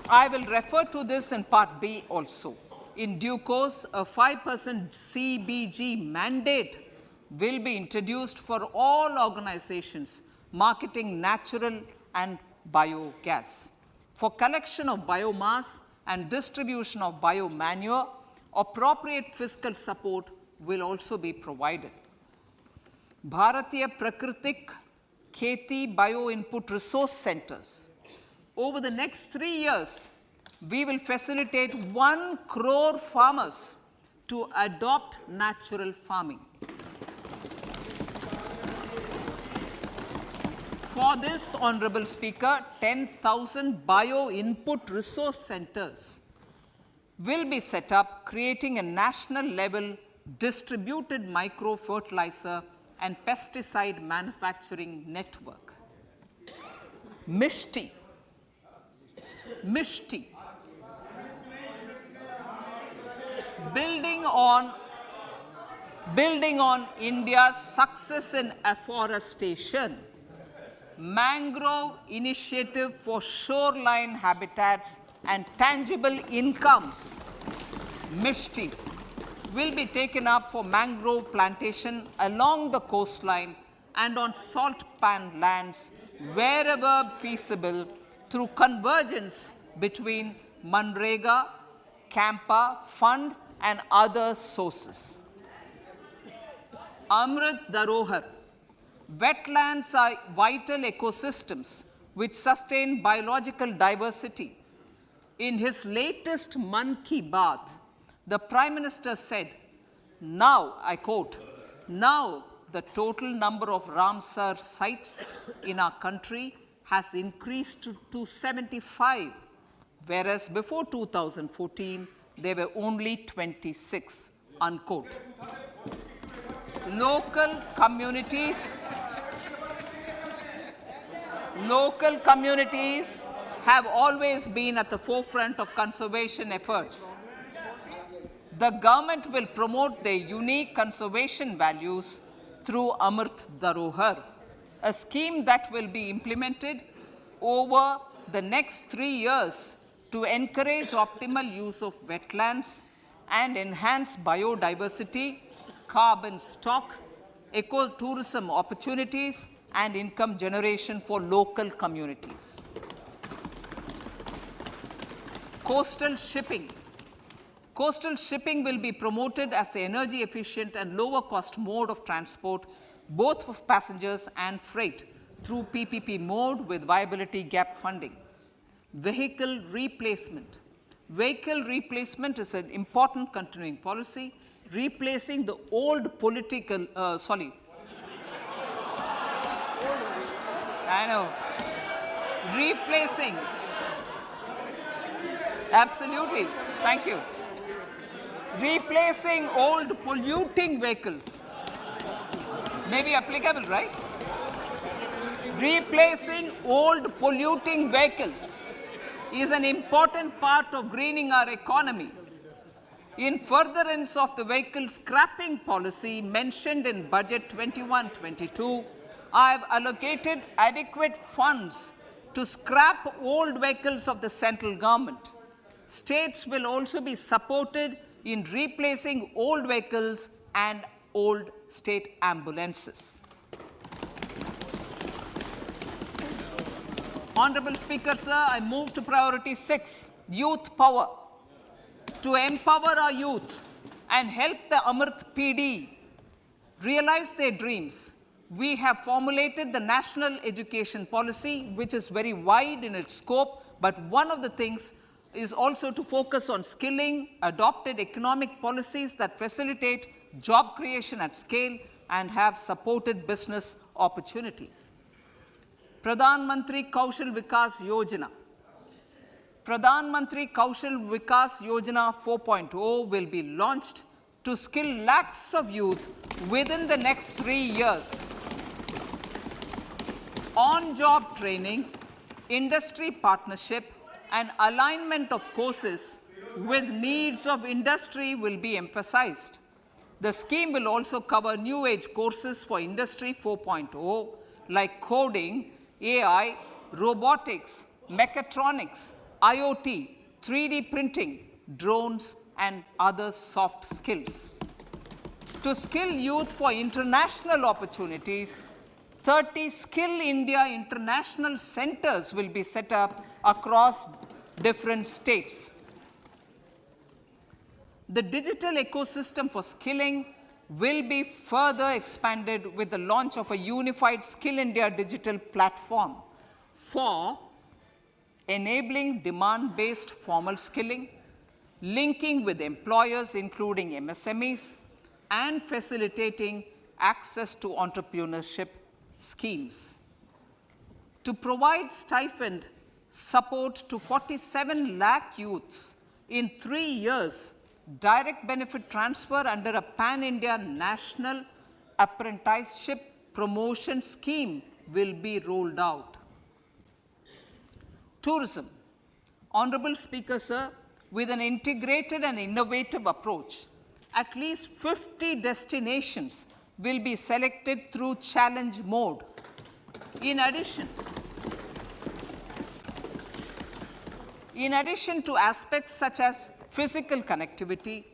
I will refer to this in Part B also. In due course, a 5% CBG mandate will be introduced for all organizations marketing natural and biogas. For collection of biomass and distribution of biomanure, appropriate fiscal support will also be provided. Bharatiya Prakritik Kheti Bio Input Resource Centers. Over the next 3 years, we will facilitate 1 crore farmers to adopt natural farming. For this, Honorable Speaker, 10,000 bio input resource centers will be set up, creating a national level distributed micro fertilizer and pesticide manufacturing network. Mishti. Building on India's success in afforestation, Mangrove Initiative for Shoreline Habitats and Tangible Incomes, Mishti, will be taken up for mangrove plantation along the coastline and on salt pan lands wherever feasible through convergence between Manrega, Campa Fund and other sources. Amrit Dharohar. Wetlands are vital ecosystems which sustain biological diversity. In his latest Mann Ki Baat, the Prime Minister said, now, I quote, now the total number of Ramsar sites in our country has increased to 75, whereas before 2014, there were only 26, unquote. Local communities have always been at the forefront of conservation efforts. The government will promote their unique conservation values through Amrit Dharohar, a scheme that will be implemented over the next 3 years to encourage optimal use of wetlands and enhance biodiversity, carbon stock, ecotourism opportunities, and income generation for local communities. Coastal shipping. Coastal shipping will be promoted as the energy efficient and lower cost mode of transport, both for passengers and freight, through PPP mode with viability gap funding. Vehicle replacement. Vehicle replacement is an important continuing policy, replacing the old I know. Replacing. Absolutely. Thank you. Replacing old polluting vehicles. Maybe applicable, right? Replacing old polluting vehicles is an important part of greening our economy. In furtherance of the vehicle scrapping policy mentioned in Budget 21-22, I have allocated adequate funds to scrap old vehicles of the central government. States will also be supported in replacing old vehicles and old state ambulances. Honorable Speaker, sir, I move to priority 6, youth power. To empower our youth and help the Amrit PD realize their dreams, we have formulated the National Education Policy, which is very wide in its scope, but one of the things is also to focus on skilling, adopted economic policies that facilitate job creation at scale and have supported business opportunities. Pradhan Mantri Kaushal Vikas Yojana. Pradhan Mantri Kaushal Vikas Yojana 4.0 will be launched to skill lakhs of youth within the next 3 years. On-job training, industry partnership, and alignment of courses with needs of industry will be emphasized. The scheme will also cover new age courses for Industry 4.0 like coding, AI, robotics, mechatronics, IoT, 3D printing, drones, and other soft skills. To skill youth for international opportunities, 30 Skill India International Centers will be set up across different states. The digital ecosystem for skilling will be further expanded with the launch of a unified Skill India digital platform for enabling demand-based formal skilling, linking with employers including MSMEs, and facilitating access to entrepreneurship schemes. To provide stipend support to 47 lakh youths in 3 years, direct benefit transfer under a pan-India national apprenticeship promotion scheme will be rolled out. Tourism. Honorable Speaker, sir, with an integrated and innovative approach, at least 50 destinations will be selected through challenge mode. In addition to aspects such as physical connectivity,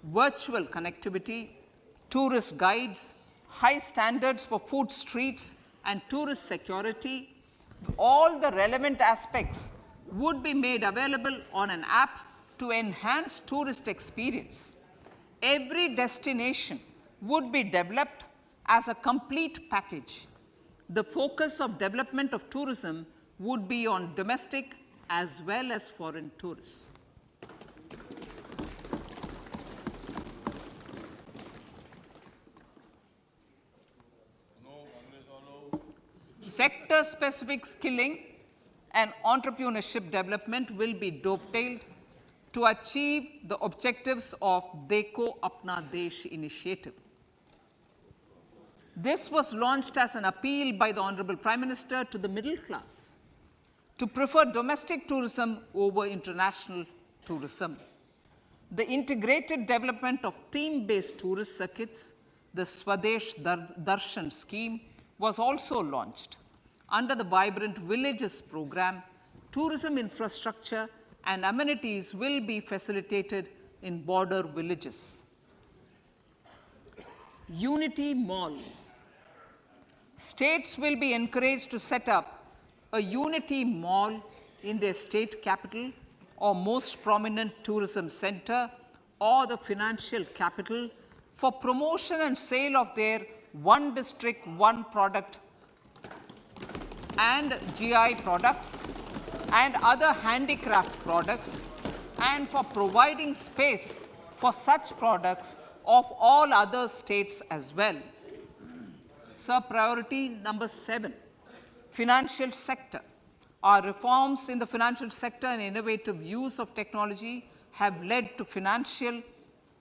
virtual connectivity, tourist guides, high standards for food streets, and tourist security, all the relevant aspects would be made available on an app to enhance tourist experience. Every destination would be developed as a complete package. The focus of development of tourism would be on domestic as well as foreign tourists. Sector-specific skilling and entrepreneurship development will be dovetailed to achieve the objectives of Dekho Apna Desh initiative. This was launched as an appeal by the Honorable Prime Minister to the middle class to prefer domestic tourism over international tourism. The integrated development of theme-based tourist circuits, the Swadesh Darshan scheme, was also launched. Under the Vibrant Villages program, tourism infrastructure and amenities will be facilitated in border villages. Unity Mall. States will be encouraged to set up a Unity Mall in their state capital or most prominent tourism center or the financial capital for promotion and sale of their one district, one product and GI products and other handicraft products, and for providing space for such products of all other states as well. Sir, priority number 7, Financial sector. Our reforms in the financial sector and innovative use of technology have led to financial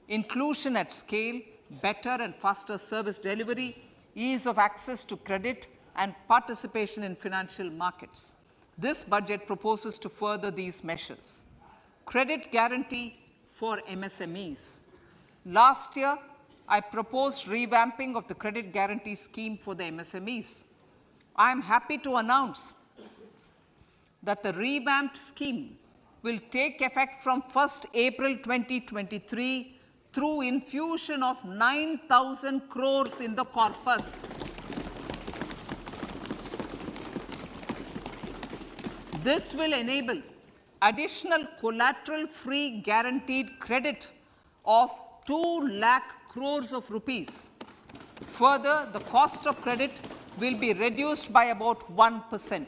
inclusion at scale, better and faster service delivery, ease of access to credit, and participation in financial markets. This budget proposes to further these measures. Credit guarantee for MSMEs. Last year, I proposed revamping of the credit guarantee scheme for the MSMEs. I am happy to announce that the revamped scheme will take effect from 1st April 2023 through infusion of 9,000 crores in the corpus. This will enable additional collateral-free guaranteed credit of 2 lakh crores of rupees. Further, the cost of credit will be reduced by about 1%.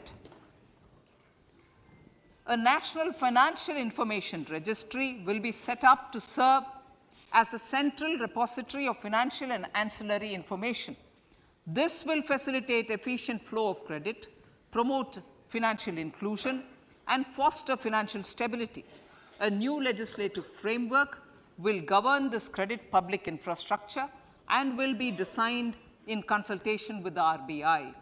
A national financial information registry will be set up to serve as the central repository of financial and ancillary information. This will facilitate efficient flow of credit, promote financial inclusion, and foster financial stability. A new legislative framework will govern this credit public infrastructure and will be designed in consultation with the RBI.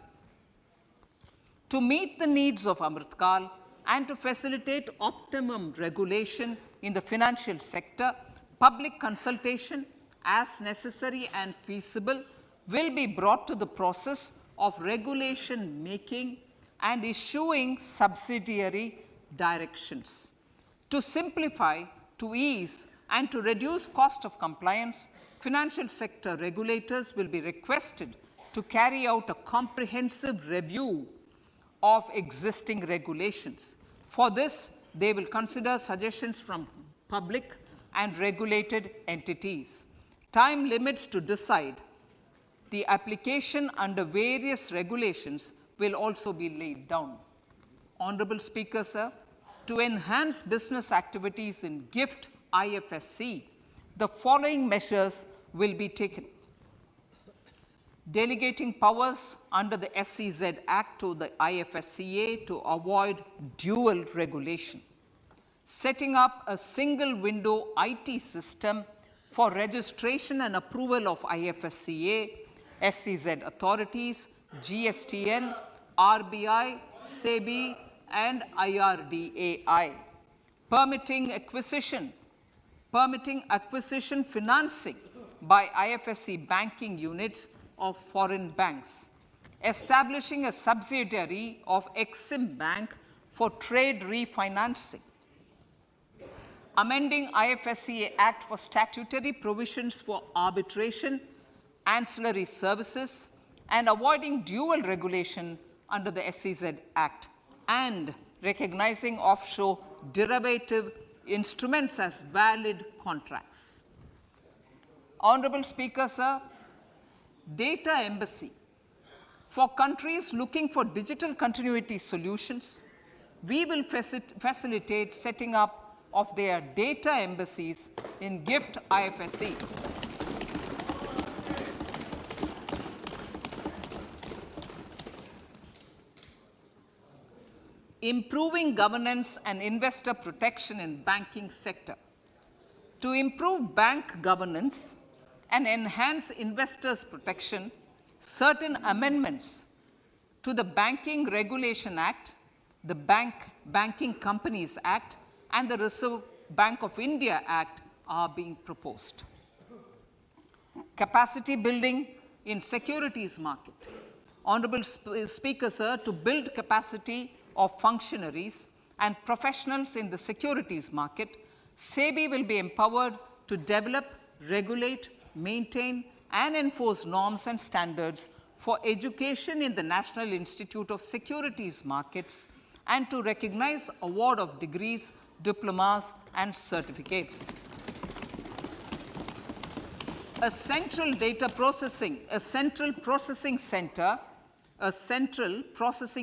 To meet the needs of Amrit Kal and to facilitate optimum regulation in the financial sector, public consultation, as necessary and feasible, will be brought to the process of regulation making and issuing subsidiary directions. To simplify, to ease, and to reduce cost of compliance, financial sector regulators will be requested to carry out a comprehensive review of existing regulations. For this, they will consider suggestions from public and regulated entities. Time limits to decide the application under various regulations will also be laid down. Honorable Speaker, sir, to enhance business activities in GIFT IFSC, the following measures will be taken. Delegating powers under the SEZ Act to the IFSCA to avoid dual regulation. Setting up a single window IT system for registration and approval of IFSCA, SEZ authorities, GSTN, RBI, SEBI, and IRDAI. Permitting acquisition financing by IFSC banking units of foreign banks. Establishing a subsidiary of Exim Bank for trade refinancing. Amending IFSCA Act for statutory provisions for arbitration, ancillary services, and avoiding dual regulation under the SEZ Act, and recognizing offshore derivative instruments as valid contracts. Honorable Speaker, sir, data embassy. For countries looking for digital continuity solutions, we will facilitate setting up of their data embassies in GIFT IFSC. Improving governance and investor protection in banking sector. To improve bank governance and enhance investors' protection, certain amendments to the Banking Regulation Act, the Banking Companies Act, and the Reserve Bank of India Act are being proposed. Capacity building in securities market. Honorable Speaker, sir, to build capacity of functionaries and professionals in the securities market, SEBI will be empowered to develop, regulate, maintain, and enforce norms and standards for education in the National Institute of Securities Markets and to recognize award of degrees, diplomas, and certificates. A central processing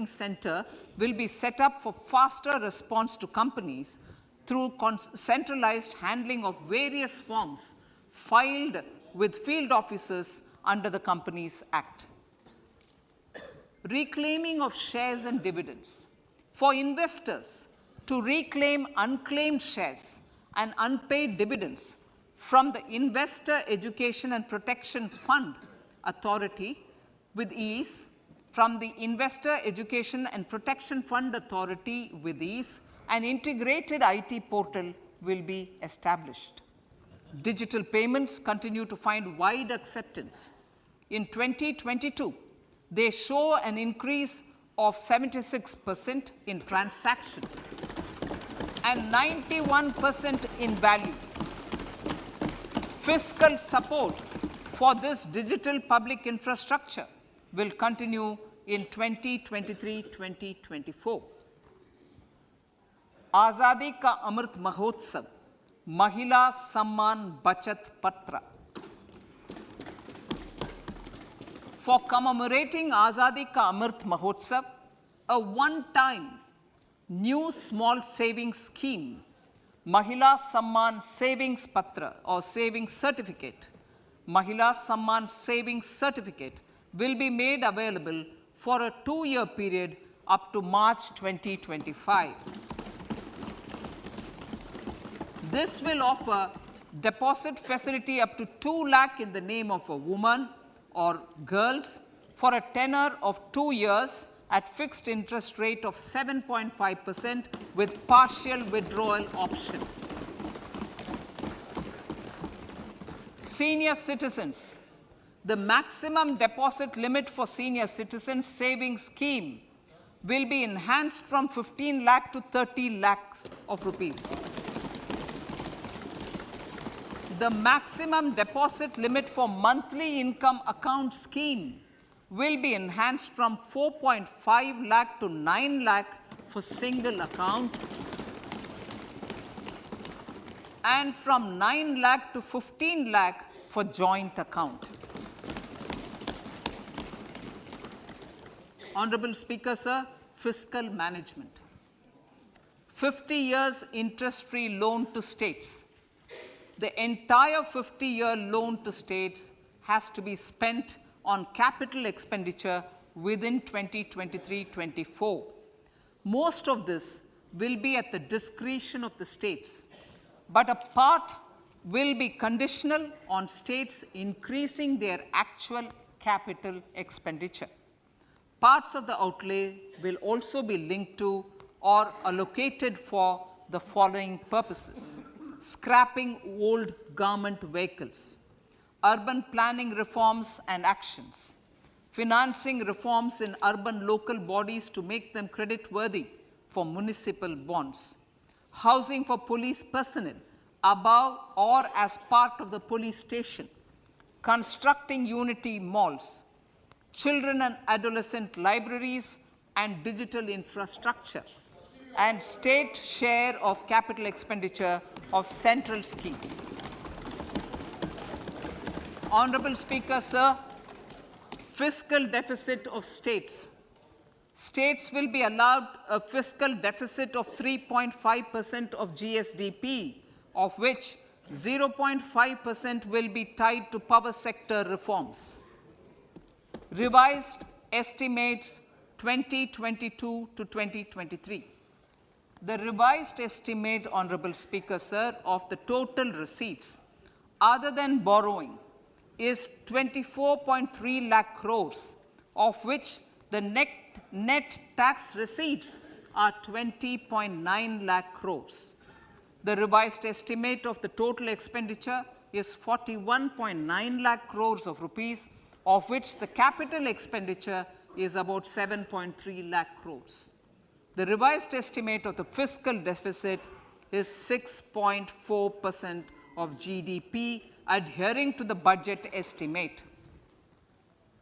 center will be set up for faster response to companies through centralized handling of various forms filed with field officers under the Companies Act. reclaiming of shares and dividends. For investors to reclaim unclaimed shares and unpaid dividends from the Investor Education and Protection Fund Authority with ease, from the Investor Education and Protection Fund Authority with ease, an integrated IT portal will be established. Digital payments continue to find wide acceptance. In 2022, they show an increase of 76% in transaction and 91% in value. Fiscal support for this digital public infrastructure will continue in 2023-2024. Azadi Ka Amrit Mahotsav, Mahila Samman Bachat Patra. For commemorating Azadi Ka Amrit Mahotsav, a one-time new small savings scheme, Mahila Samman Savings Patra or Savings Certificate, Mahila Samman Savings Certificate will be made available for a 2-year period up to March 2025. This will offer deposit facility up to 2 lakh in the name of a woman or girls for a tenure of 2 years at fixed interest rate of 7.5% with partial withdrawal option. Senior citizens, the maximum deposit limit for senior citizens savings scheme will be enhanced from 15 lakh to 30 lakhs of rupees. The maximum deposit limit for monthly income account scheme will be enhanced from 4.5 lakh to 9 lakh for single account and from 9 lakh to 15 lakh for joint account. Honorable Speaker, sir, fiscal management. 50 years interest-free loan to states. The entire 50-year loan to states has to be spent on capital expenditure within 2023-24. Most of this will be at the discretion of the states, but a part will be conditional on states increasing their actual capital expenditure. Parts of the outlay will also be linked to or allocated for the following purposes: scrapping old government vehicles, urban planning reforms and actions, financing reforms in urban local bodies to make them creditworthy for municipal bonds, housing for police personnel above or as part of the police station, constructing unity malls, children and adolescent libraries and digital infrastructure, and state share of capital expenditure of central schemes. Honorable Speaker, sir, fiscal deficit of states. States will be allowed a fiscal deficit of 3.5% of GSDP, of which 0.5% will be tied to power sector reforms. Revised estimates 2022 to 2023. The revised estimate, Honorable Speaker, sir, of the total receipts other than borrowing is 24.3 lakh crores, of which the net tax receipts are 20.9 lakh crores. The revised estimate of the total expenditure is 41.9 lakh crores of rupees, of which the capital expenditure is about 7.3 lakh crores. The revised estimate of the fiscal deficit is 6.4% of GDP, adhering to the budget estimate.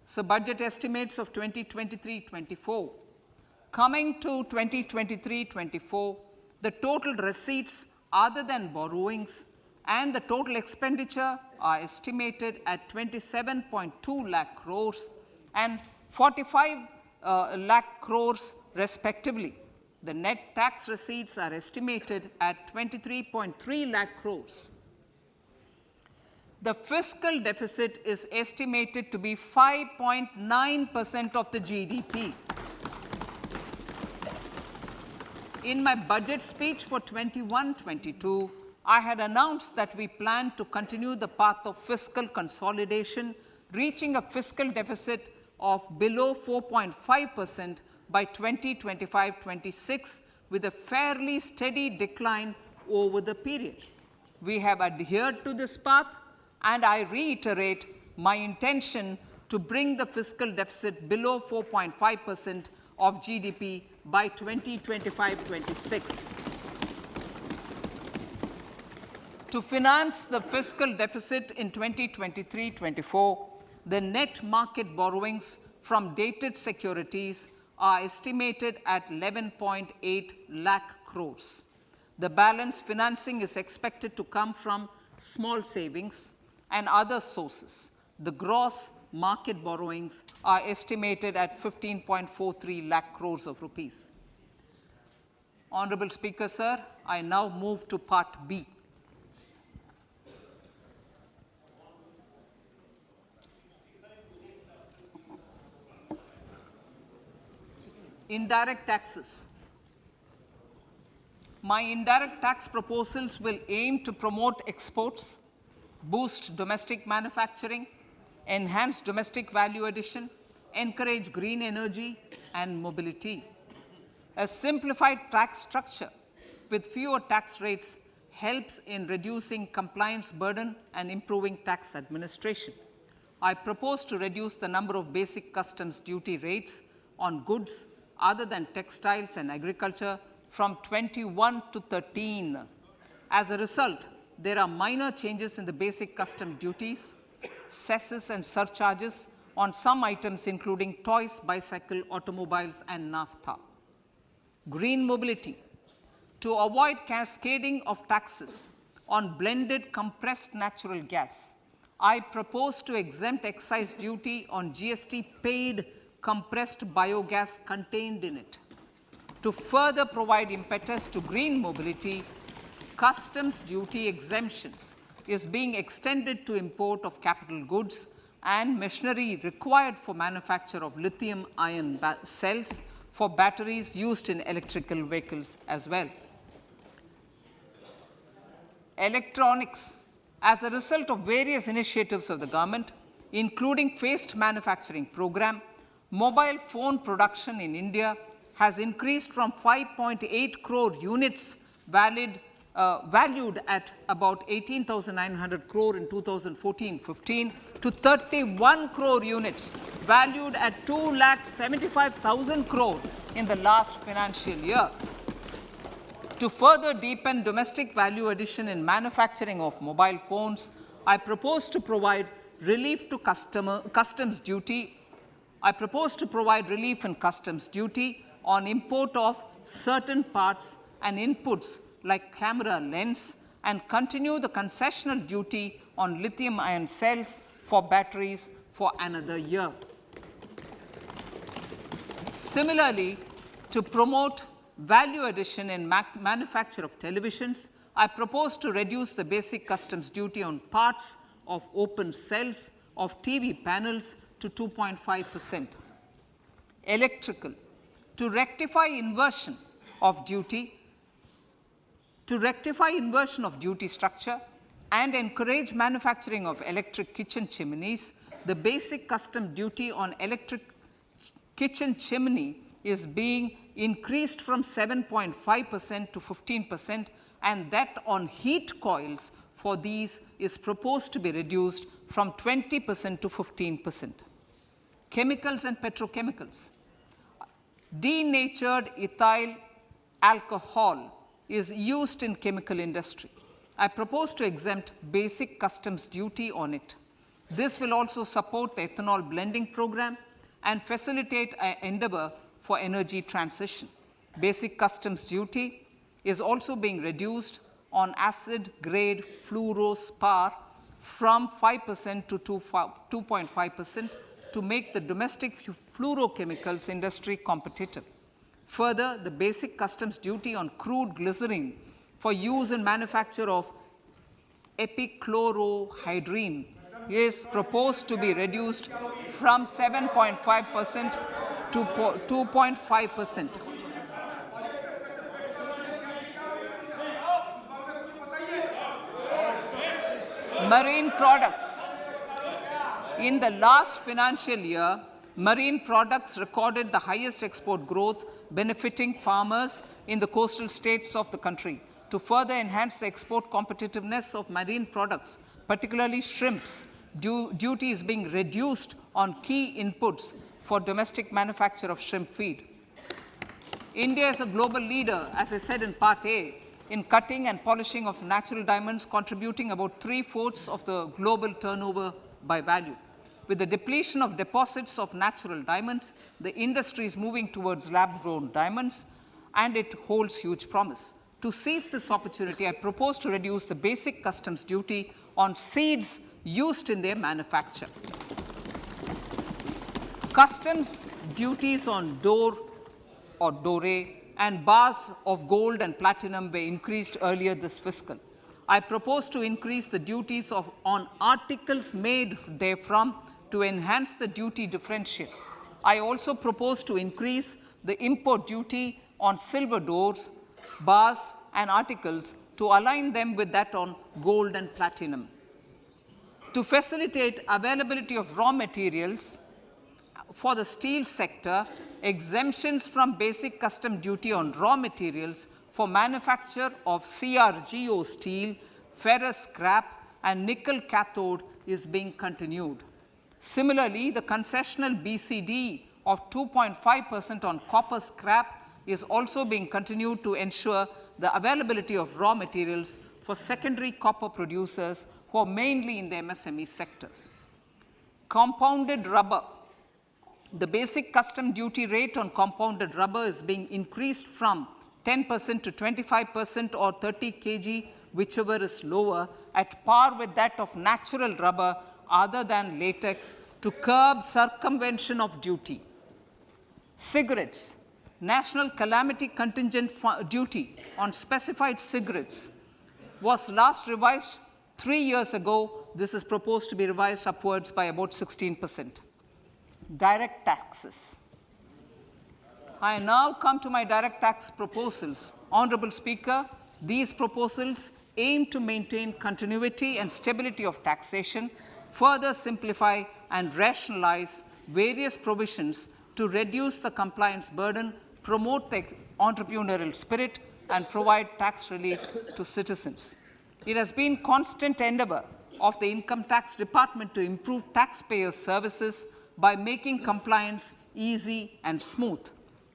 So, budget estimates of 2023-24. Coming to 2023-24, the total receipts other than borrowings and the total expenditure are estimated at 27.2 lakh crores and 45 lakh crores respectively. The net tax receipts are estimated at 23.3 lakh crores. The fiscal deficit is estimated to be 5.9% of the GDP. In my budget speech for 21-22, I had announced that we plan to continue the path of fiscal consolidation, reaching a fiscal deficit of below 4.5% by 2025-26, with a fairly steady decline over the period. We have adhered to this path, and I reiterate my intention to bring the fiscal deficit below 4.5% of GDP by 2025-26. To finance the fiscal deficit in 2023-24, the net market borrowings from dated securities are estimated at 11.8 lakh crores. The balance financing is expected to come from small savings and other sources. The gross market borrowings are estimated at 15.43 lakh crores of rupees. Honorable Speaker, sir, I now move to Part B. Indirect taxes. My indirect tax proposals will aim to promote exports, boost domestic manufacturing, enhance domestic value addition, encourage green energy and mobility. A simplified tax structure with fewer tax rates helps in reducing compliance burden and improving tax administration. I propose to reduce the number of basic customs duty rates on goods other than textiles and agriculture from 21 to 13. As a result, there are minor changes in the basic custom duties, cesses and surcharges on some items including toys, bicycle, automobiles and naphtha. Green mobility. To avoid cascading of taxes on blended compressed natural gas, I propose to exempt excise duty on GST paid compressed biogas contained in it. To further provide impetus to green mobility, customs duty exemptions is being extended to import of capital goods and machinery required for manufacture of lithium-ion cells for batteries used in electrical vehicles as well. Electronics. As a result of various initiatives of the government, including phased manufacturing program, mobile phone production in India has increased from 5.8 crore units valued at about 18,900 crore in 2014-15 to 31 crore units valued at 2,75,000 crore in the last financial year. To further deepen domestic value addition in manufacturing of mobile phones, I propose to provide relief to customs duty. I propose to provide relief in customs duty on import of certain parts and inputs like camera lens and continue the concessional duty on lithium-ion cells for batteries for another year. Similarly, to promote value addition in manufacture of televisions, I propose to reduce the basic customs duty on parts of open cells of TV panels to 2.5%. Electrical. To rectify inversion of duty structure and encourage manufacturing of electric kitchen chimneys, the basic custom duty on electric kitchen chimney is being increased from 7.5% to 15%, and that on heat coils for these is proposed to be reduced from 20% to 15%. Chemicals and petrochemicals. Denatured ethyl alcohol is used in chemical industry. I propose to exempt basic customs duty on it. This will also support the ethanol blending program and facilitate an endeavor for energy transition. Basic customs duty is also being reduced on acid grade fluorospar from 5% to 2.5% to make the domestic fluorochemicals industry competitive. Further, the basic customs duty on crude glycerin for use in manufacture of epichlorohydrin is proposed to be reduced from 7.5% to 2.5%. Marine products. In the last financial year, marine products recorded the highest export growth, benefiting farmers in the coastal states of the country. To further enhance the export competitiveness of marine products, particularly shrimps, duty is being reduced on key inputs for domestic manufacture of shrimp feed. India is a global leader, as I said in Part A, in cutting and polishing of natural diamonds, contributing about 3/4 of the global turnover by value. With the depletion of deposits of natural diamonds, the industry is moving towards lab-grown diamonds, and it holds huge promise. To seize this opportunity, I propose to reduce the basic customs duty on seeds used in their manufacture. Customs duties on doré and bars of gold and platinum were increased earlier this fiscal. I propose to increase the duties on articles made therefrom to enhance the duty differential. I also propose to increase the import duty on silver doors, bars, and articles to align them with that on gold and platinum. To facilitate availability of raw materials for the steel sector, exemptions from basic custom duty on raw materials for manufacture of CRGO steel, ferrous scrap, and nickel cathode is being continued. Similarly, the concessional BCD of 2.5% on copper scrap is also being continued to ensure the availability of raw materials for secondary copper producers who are mainly in the MSME sectors. Compounded rubber. The basic custom duty rate on compounded rubber is being increased from 10% to 25% or 30 kg, whichever is lower, at par with that of natural rubber other than latex, to curb circumvention of duty. Cigarettes. National calamity contingent duty on specified cigarettes was last revised 3 years ago. This is proposed to be revised upwards by about 16%. Direct taxes. I now come to my direct tax proposals. Honorable Speaker, these proposals aim to maintain continuity and stability of taxation, further simplify and rationalize various provisions to reduce the compliance burden, promote the entrepreneurial spirit, and provide tax relief to citizens. It has been constant endeavor of the Income Tax Department to improve taxpayers' services by making compliance easy and smooth.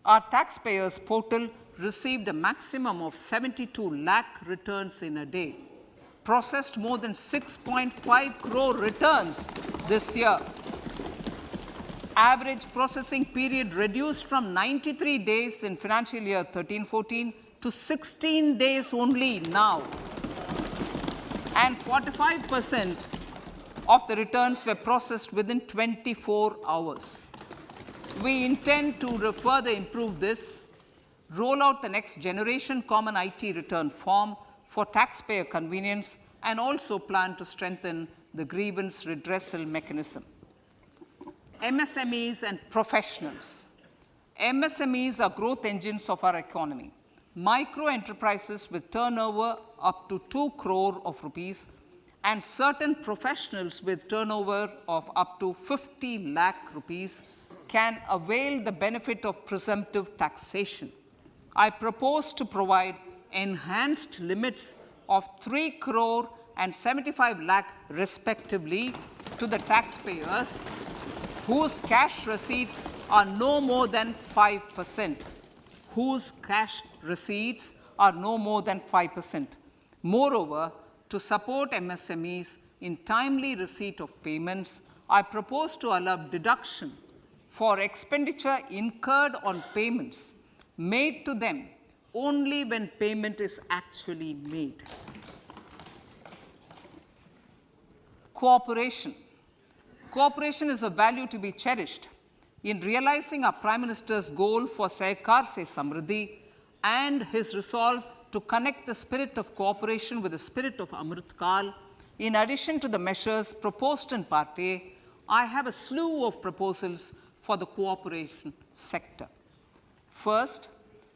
Our taxpayers portal received a maximum of 72 lakh returns in a day, processed more than 6.5 crore returns this year. Average processing period reduced from 93 days in financial year 13-14 to 16 days only now. And 45% of the returns were processed within 24 hours. We intend to further improve this, roll out the next generation common IT return form for taxpayer convenience, and also plan to strengthen the grievance redressal mechanism. MSMEs and professionals. MSMEs are growth engines of our economy. Micro enterprises with turnover up to 2 crore of rupees and certain professionals with turnover of up to 50 lakh rupees can avail the benefit of presumptive taxation. I propose to provide enhanced limits of 3 crore and 75 lakh respectively to the taxpayers whose cash receipts are no more than 5%. Whose cash receipts are no more than 5%. Moreover, to support MSMEs in timely receipt of payments, I propose to allow deduction for expenditure incurred on payments made to them only when payment is actually made. Cooperation. Cooperation is a value to be cherished. In realizing our Prime Minister's goal for Sehkar Se Samriddhi and his resolve to connect the spirit of cooperation with the spirit of Amrit Kal, In addition to the measures proposed in Part A, I have a slew of proposals for the cooperation sector. First,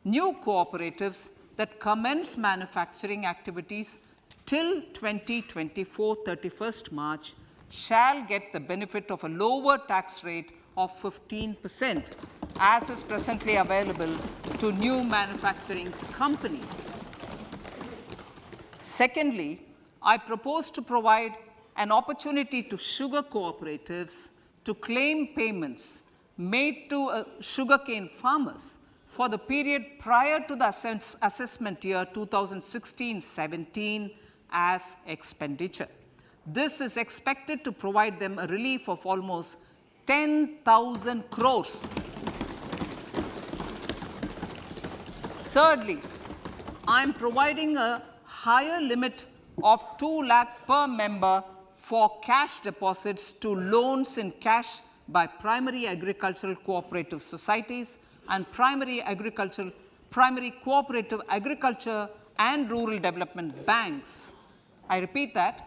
new cooperatives that commence manufacturing activities till 2024, 31st March, shall get the benefit of a lower tax rate of 15%, as is presently available to new manufacturing companies. Secondly, I propose to provide an opportunity to sugar cooperatives to claim payments made to sugarcane farmers for the period prior to the assessment year 2016-17 as expenditure. This is expected to provide them a relief of almost 10,000 crores. Thirdly, I am providing a higher limit of 2 lakh per member for cash deposits to loans in cash by primary agricultural cooperative societies and primary cooperative agriculture and rural development banks. I repeat that.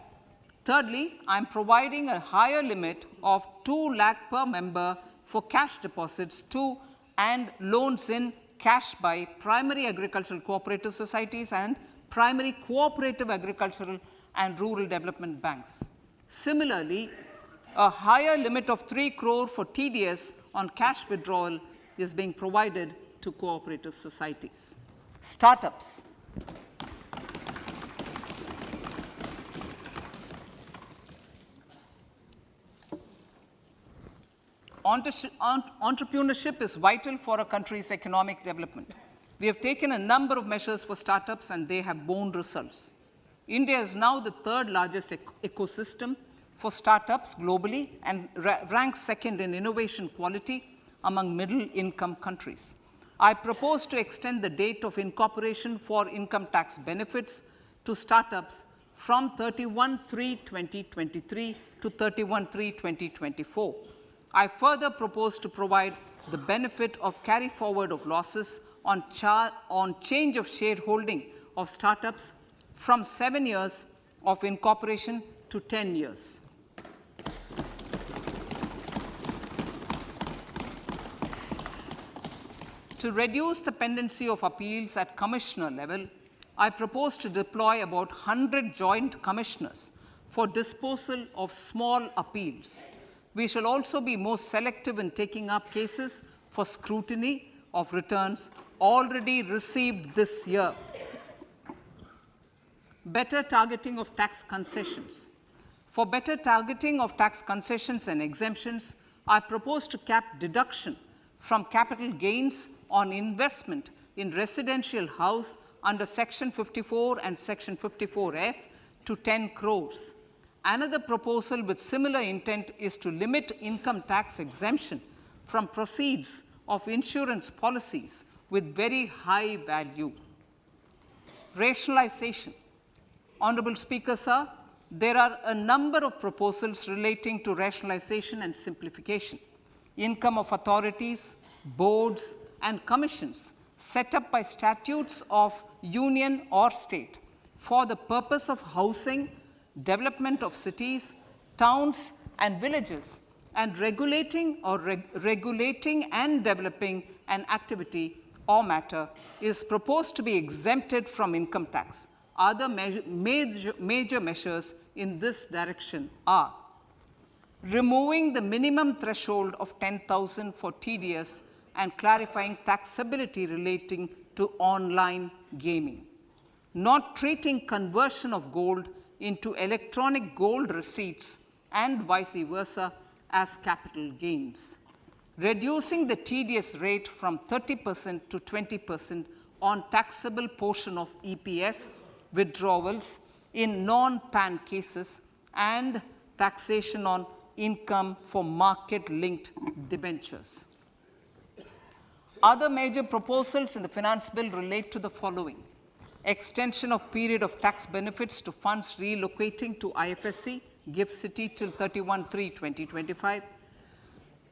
Thirdly, I am providing a higher limit of 2 lakh per member for cash deposits to and loans in cash by primary agricultural cooperative societies and primary cooperative agricultural and rural development banks. Similarly, a higher limit of 3 crore for TDS on cash withdrawal is being provided to cooperative societies. Startups. Entrepreneurship is vital for a country's economic development. We have taken a number of measures for startups and they have borne results. India is now the third largest ecosystem for startups globally and ranks second in innovation quality among middle-income countries. I propose to extend the date of incorporation for income tax benefits to startups from 31/3/2023 to 31/3/2024. I further propose to provide the benefit of carry forward of losses on change of shareholding of startups from 7 years of incorporation to 10 years. To reduce the pendency of appeals at commissioner level, I propose to deploy about 100 joint commissioners for disposal of small appeals. We shall also be more selective in taking up cases for scrutiny of returns already received this year. Better targeting of tax concessions. For better targeting of tax concessions and exemptions, I propose to cap deduction from capital gains on investment in residential house under Section 54 and Section 54F to 10 crores. Another proposal with similar intent is to limit income tax exemption from proceeds of insurance policies with very high value. Rationalization. Honorable Speaker, sir, there are a number of proposals relating to rationalization and simplification. Income of authorities, boards, and commissions set up by statutes of union or state for the purpose of housing, development of cities, towns, and villages, and regulating and developing an activity or matter is proposed to be exempted from income tax. Other major measures in this direction are removing the minimum threshold of 10,000 for TDS and clarifying taxability relating to online gaming, not treating conversion of gold into electronic gold receipts and vice versa as capital gains, reducing the TDS rate from 30% to 20% on taxable portion of EPF withdrawals in non-PAN cases, and taxation on income for market-linked debentures. Other major proposals in the finance bill relate to the following: extension of period of tax benefits to funds relocating to IFSC, GIFT City till 31/3/2025,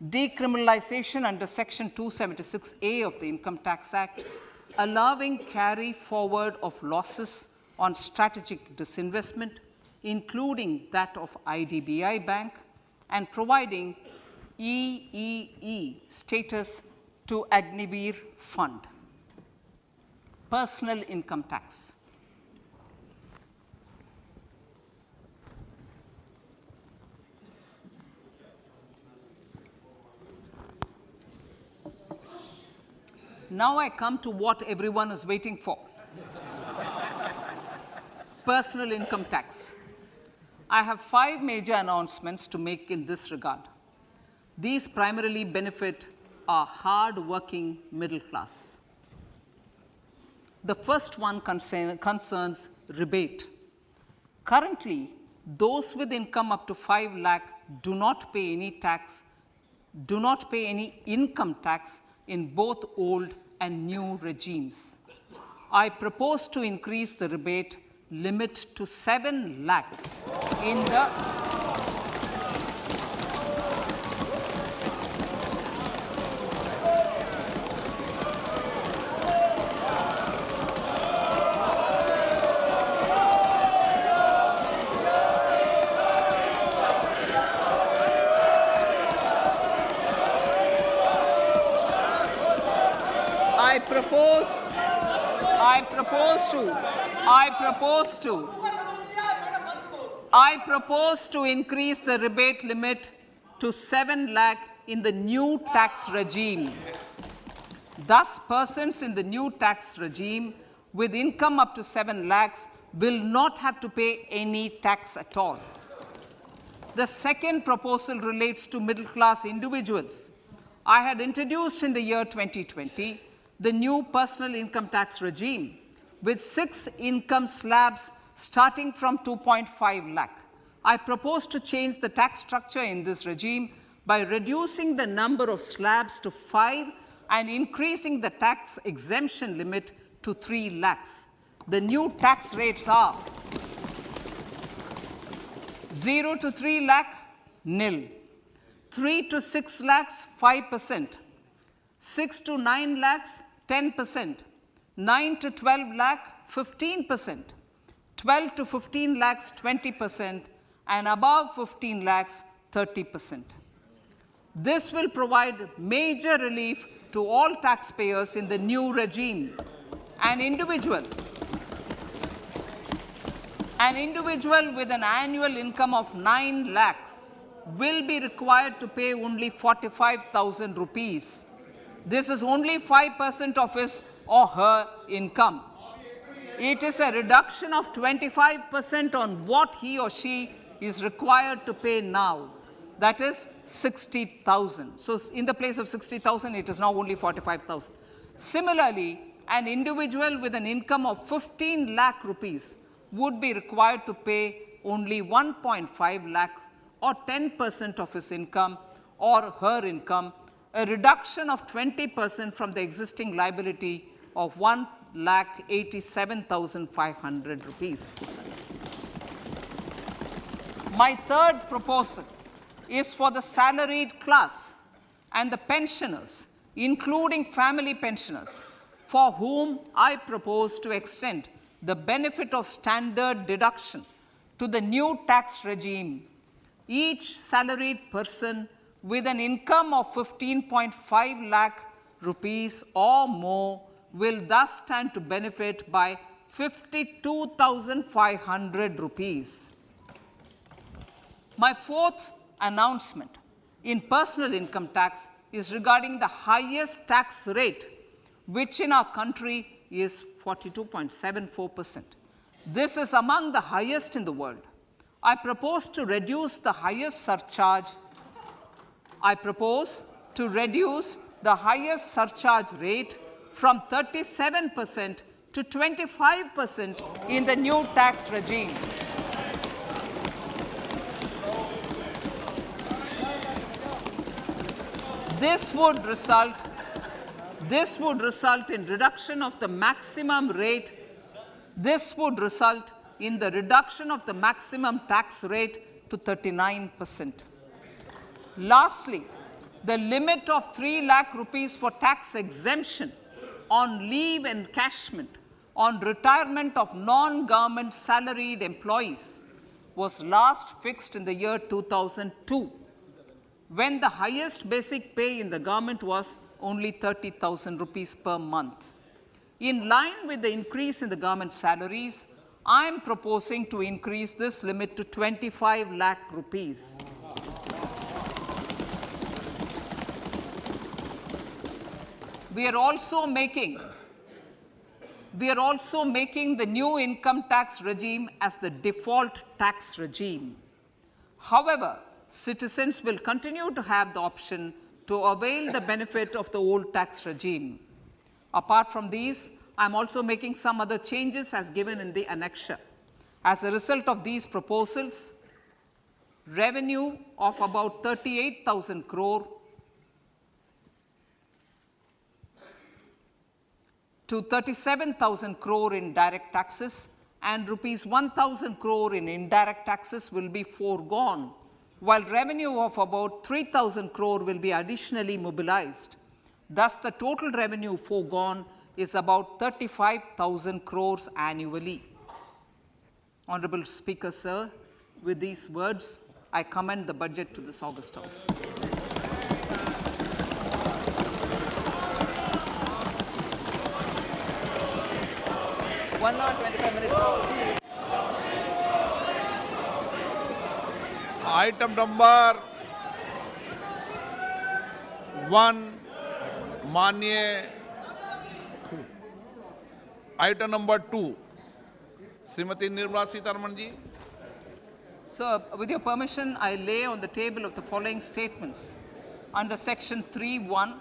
decriminalization under Section 276A of the Income Tax Act, allowing carry forward of losses on strategic disinvestment, including that of IDBI Bank, and providing EEE status to Agniveer Fund. Personal income tax. Now I come to what everyone is waiting for. Personal income tax. I have 5 major announcements to make in this regard. These primarily benefit our hard-working middle class. The first one concerns rebate. Currently, those with income up to 5 lakh do not pay any income tax in both old and new regimes. I propose to increase the rebate limit to 7 lakhs in the I propose to increase the rebate limit to 7 lakh in the new tax regime. Thus, persons in the new tax regime with income up to 7 lakhs will not have to pay any tax at all. The second proposal relates to middle class individuals. I had introduced in the year 2020 the new personal income tax regime with 6 income slabs starting from 2.5 lakh. I propose to change the tax structure in this regime by reducing the number of slabs to 5 and increasing the tax exemption limit to 3 lakhs. The new tax rates are 0 to 3 lakh, nil. 3 to 6 lakhs, 5%. 6 to 9 lakhs, 10%. 9 to 12 lakh, 15%. 12 to 15 lakhs, 20%. And above 15 lakhs, 30%. This will provide major relief to all taxpayers in the new regime. An individual with an annual income of 9 lakhs will be required to pay only 45,000 rupees. This is only 5% of his or her income. It is a reduction of 25% on what he or she is required to pay now. That is 60,000. So in the place of 60,000, it is now only 45,000. Similarly, an individual with an income of 15 lakh rupees would be required to pay only 1.5 lakh or 10% of his income or her income, a reduction of 20% from the existing liability of 1,87,500 rupees. My third proposal is for the salaried class and the pensioners, including family pensioners, for whom I propose to extend the benefit of standard deduction to the new tax regime. Each salaried person with an income of 15.5 lakh rupees or more will thus stand to benefit by 52,500 rupees. My fourth announcement in personal income tax is regarding the highest tax rate, which in our country is 42.74%. This is among the highest in the world. I propose to reduce the highest surcharge. Rate from 37% to 25% in the new tax regime. This would result in reduction of the maximum rate. This would result in the reduction of the maximum tax rate to 39%. Lastly, the limit of 3 lakh rupees for tax exemption on leave encashment on retirement of non-government salaried employees was last fixed in the year 2002, when the highest basic pay in the government was only 30,000 rupees per month. In line with the increase in the government salaries, I am proposing to increase this limit to 25 lakh rupees. We are also making the new income tax regime as the default tax regime. However, citizens will continue to have the option to avail the benefit of the old tax regime. Apart from these, I am also making some other changes as given in the annexure. As a result of these proposals, revenue of about 38,000 crore to 37,000 crore in direct taxes and rupees 1,000 crore in indirect taxes will be foregone, while revenue of about 3,000 crore will be additionally mobilized. Thus, the total revenue foregone is about 35,000 crores annually. Honorable Speaker, sir, with these words, I commend the budget to this August House. 1 hour 25 minutes. Item number 1, माननीय item number 2, Shrimati Nirmala Sitharaman ji. Sir, with your permission, I lay on the table of the following statements. Under Section 3(1)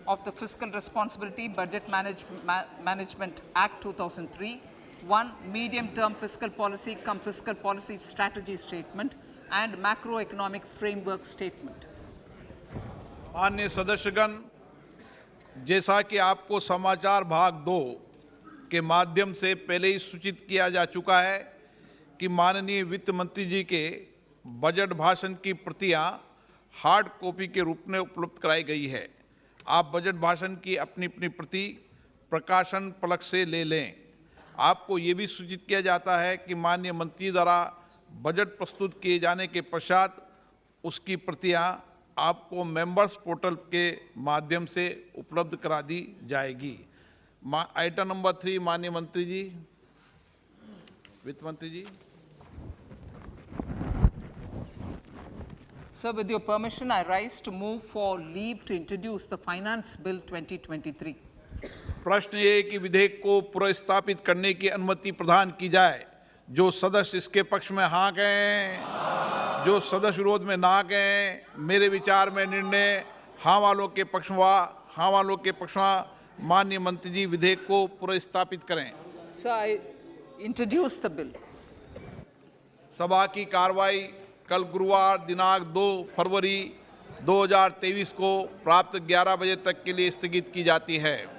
of the Fiscal Responsibility Budget Management Act 2003, 1. Medium-term fiscal policy cum fiscal policy strategy statement and macroeconomic framework statement. माननीय सदस्यगण, जैसा कि आपको समाचार भाग 2 के माध्यम से पहले ही सूचित किया जा चुका है कि माननीय वित्त मंत्री जी के बजट भाषण की प्रतियां हार्ड कॉपी के रूप में उपलब्ध कराई गई है। आप बजट भाषण की अपनी अपनी प्रति प्रकाशन पलक से ले लें। आपको ये भी सूचित किया जाता है कि माननीय मंत्री द्वारा बजट प्रस्तुत किए जाने के पश्चात उसकी प्रतियां आपको मेंबर्स पोर्टल के माध्यम से उपलब्ध करा दी जाएगी। आइटम नंबर 3, माननीय मंत्री जी, वित्त मंत्री जी। Sir, with your permission, I rise to move for leave to introduce the Finance Bill 2023. प्रश्न ये कि विधेयक को पुनर्स्थापित करने की अनुमति प्रदान की जाए। जो सदस्य इसके पक्ष में हाँ कहें, जो सदस्य विरोध में ना कहें। मेरे विचार में निर्णय हाँ वालों के पक्ष में माननीय मंत्री जी विधेयक को पुनर्स्थापित करें। Sir, I introduce the bill. सभा की कार्रवाई कल गुरुवार दिनांक 2 फरवरी 2023 को प्राप्त 11 बजे तक के लिए स्थगित की जाती है।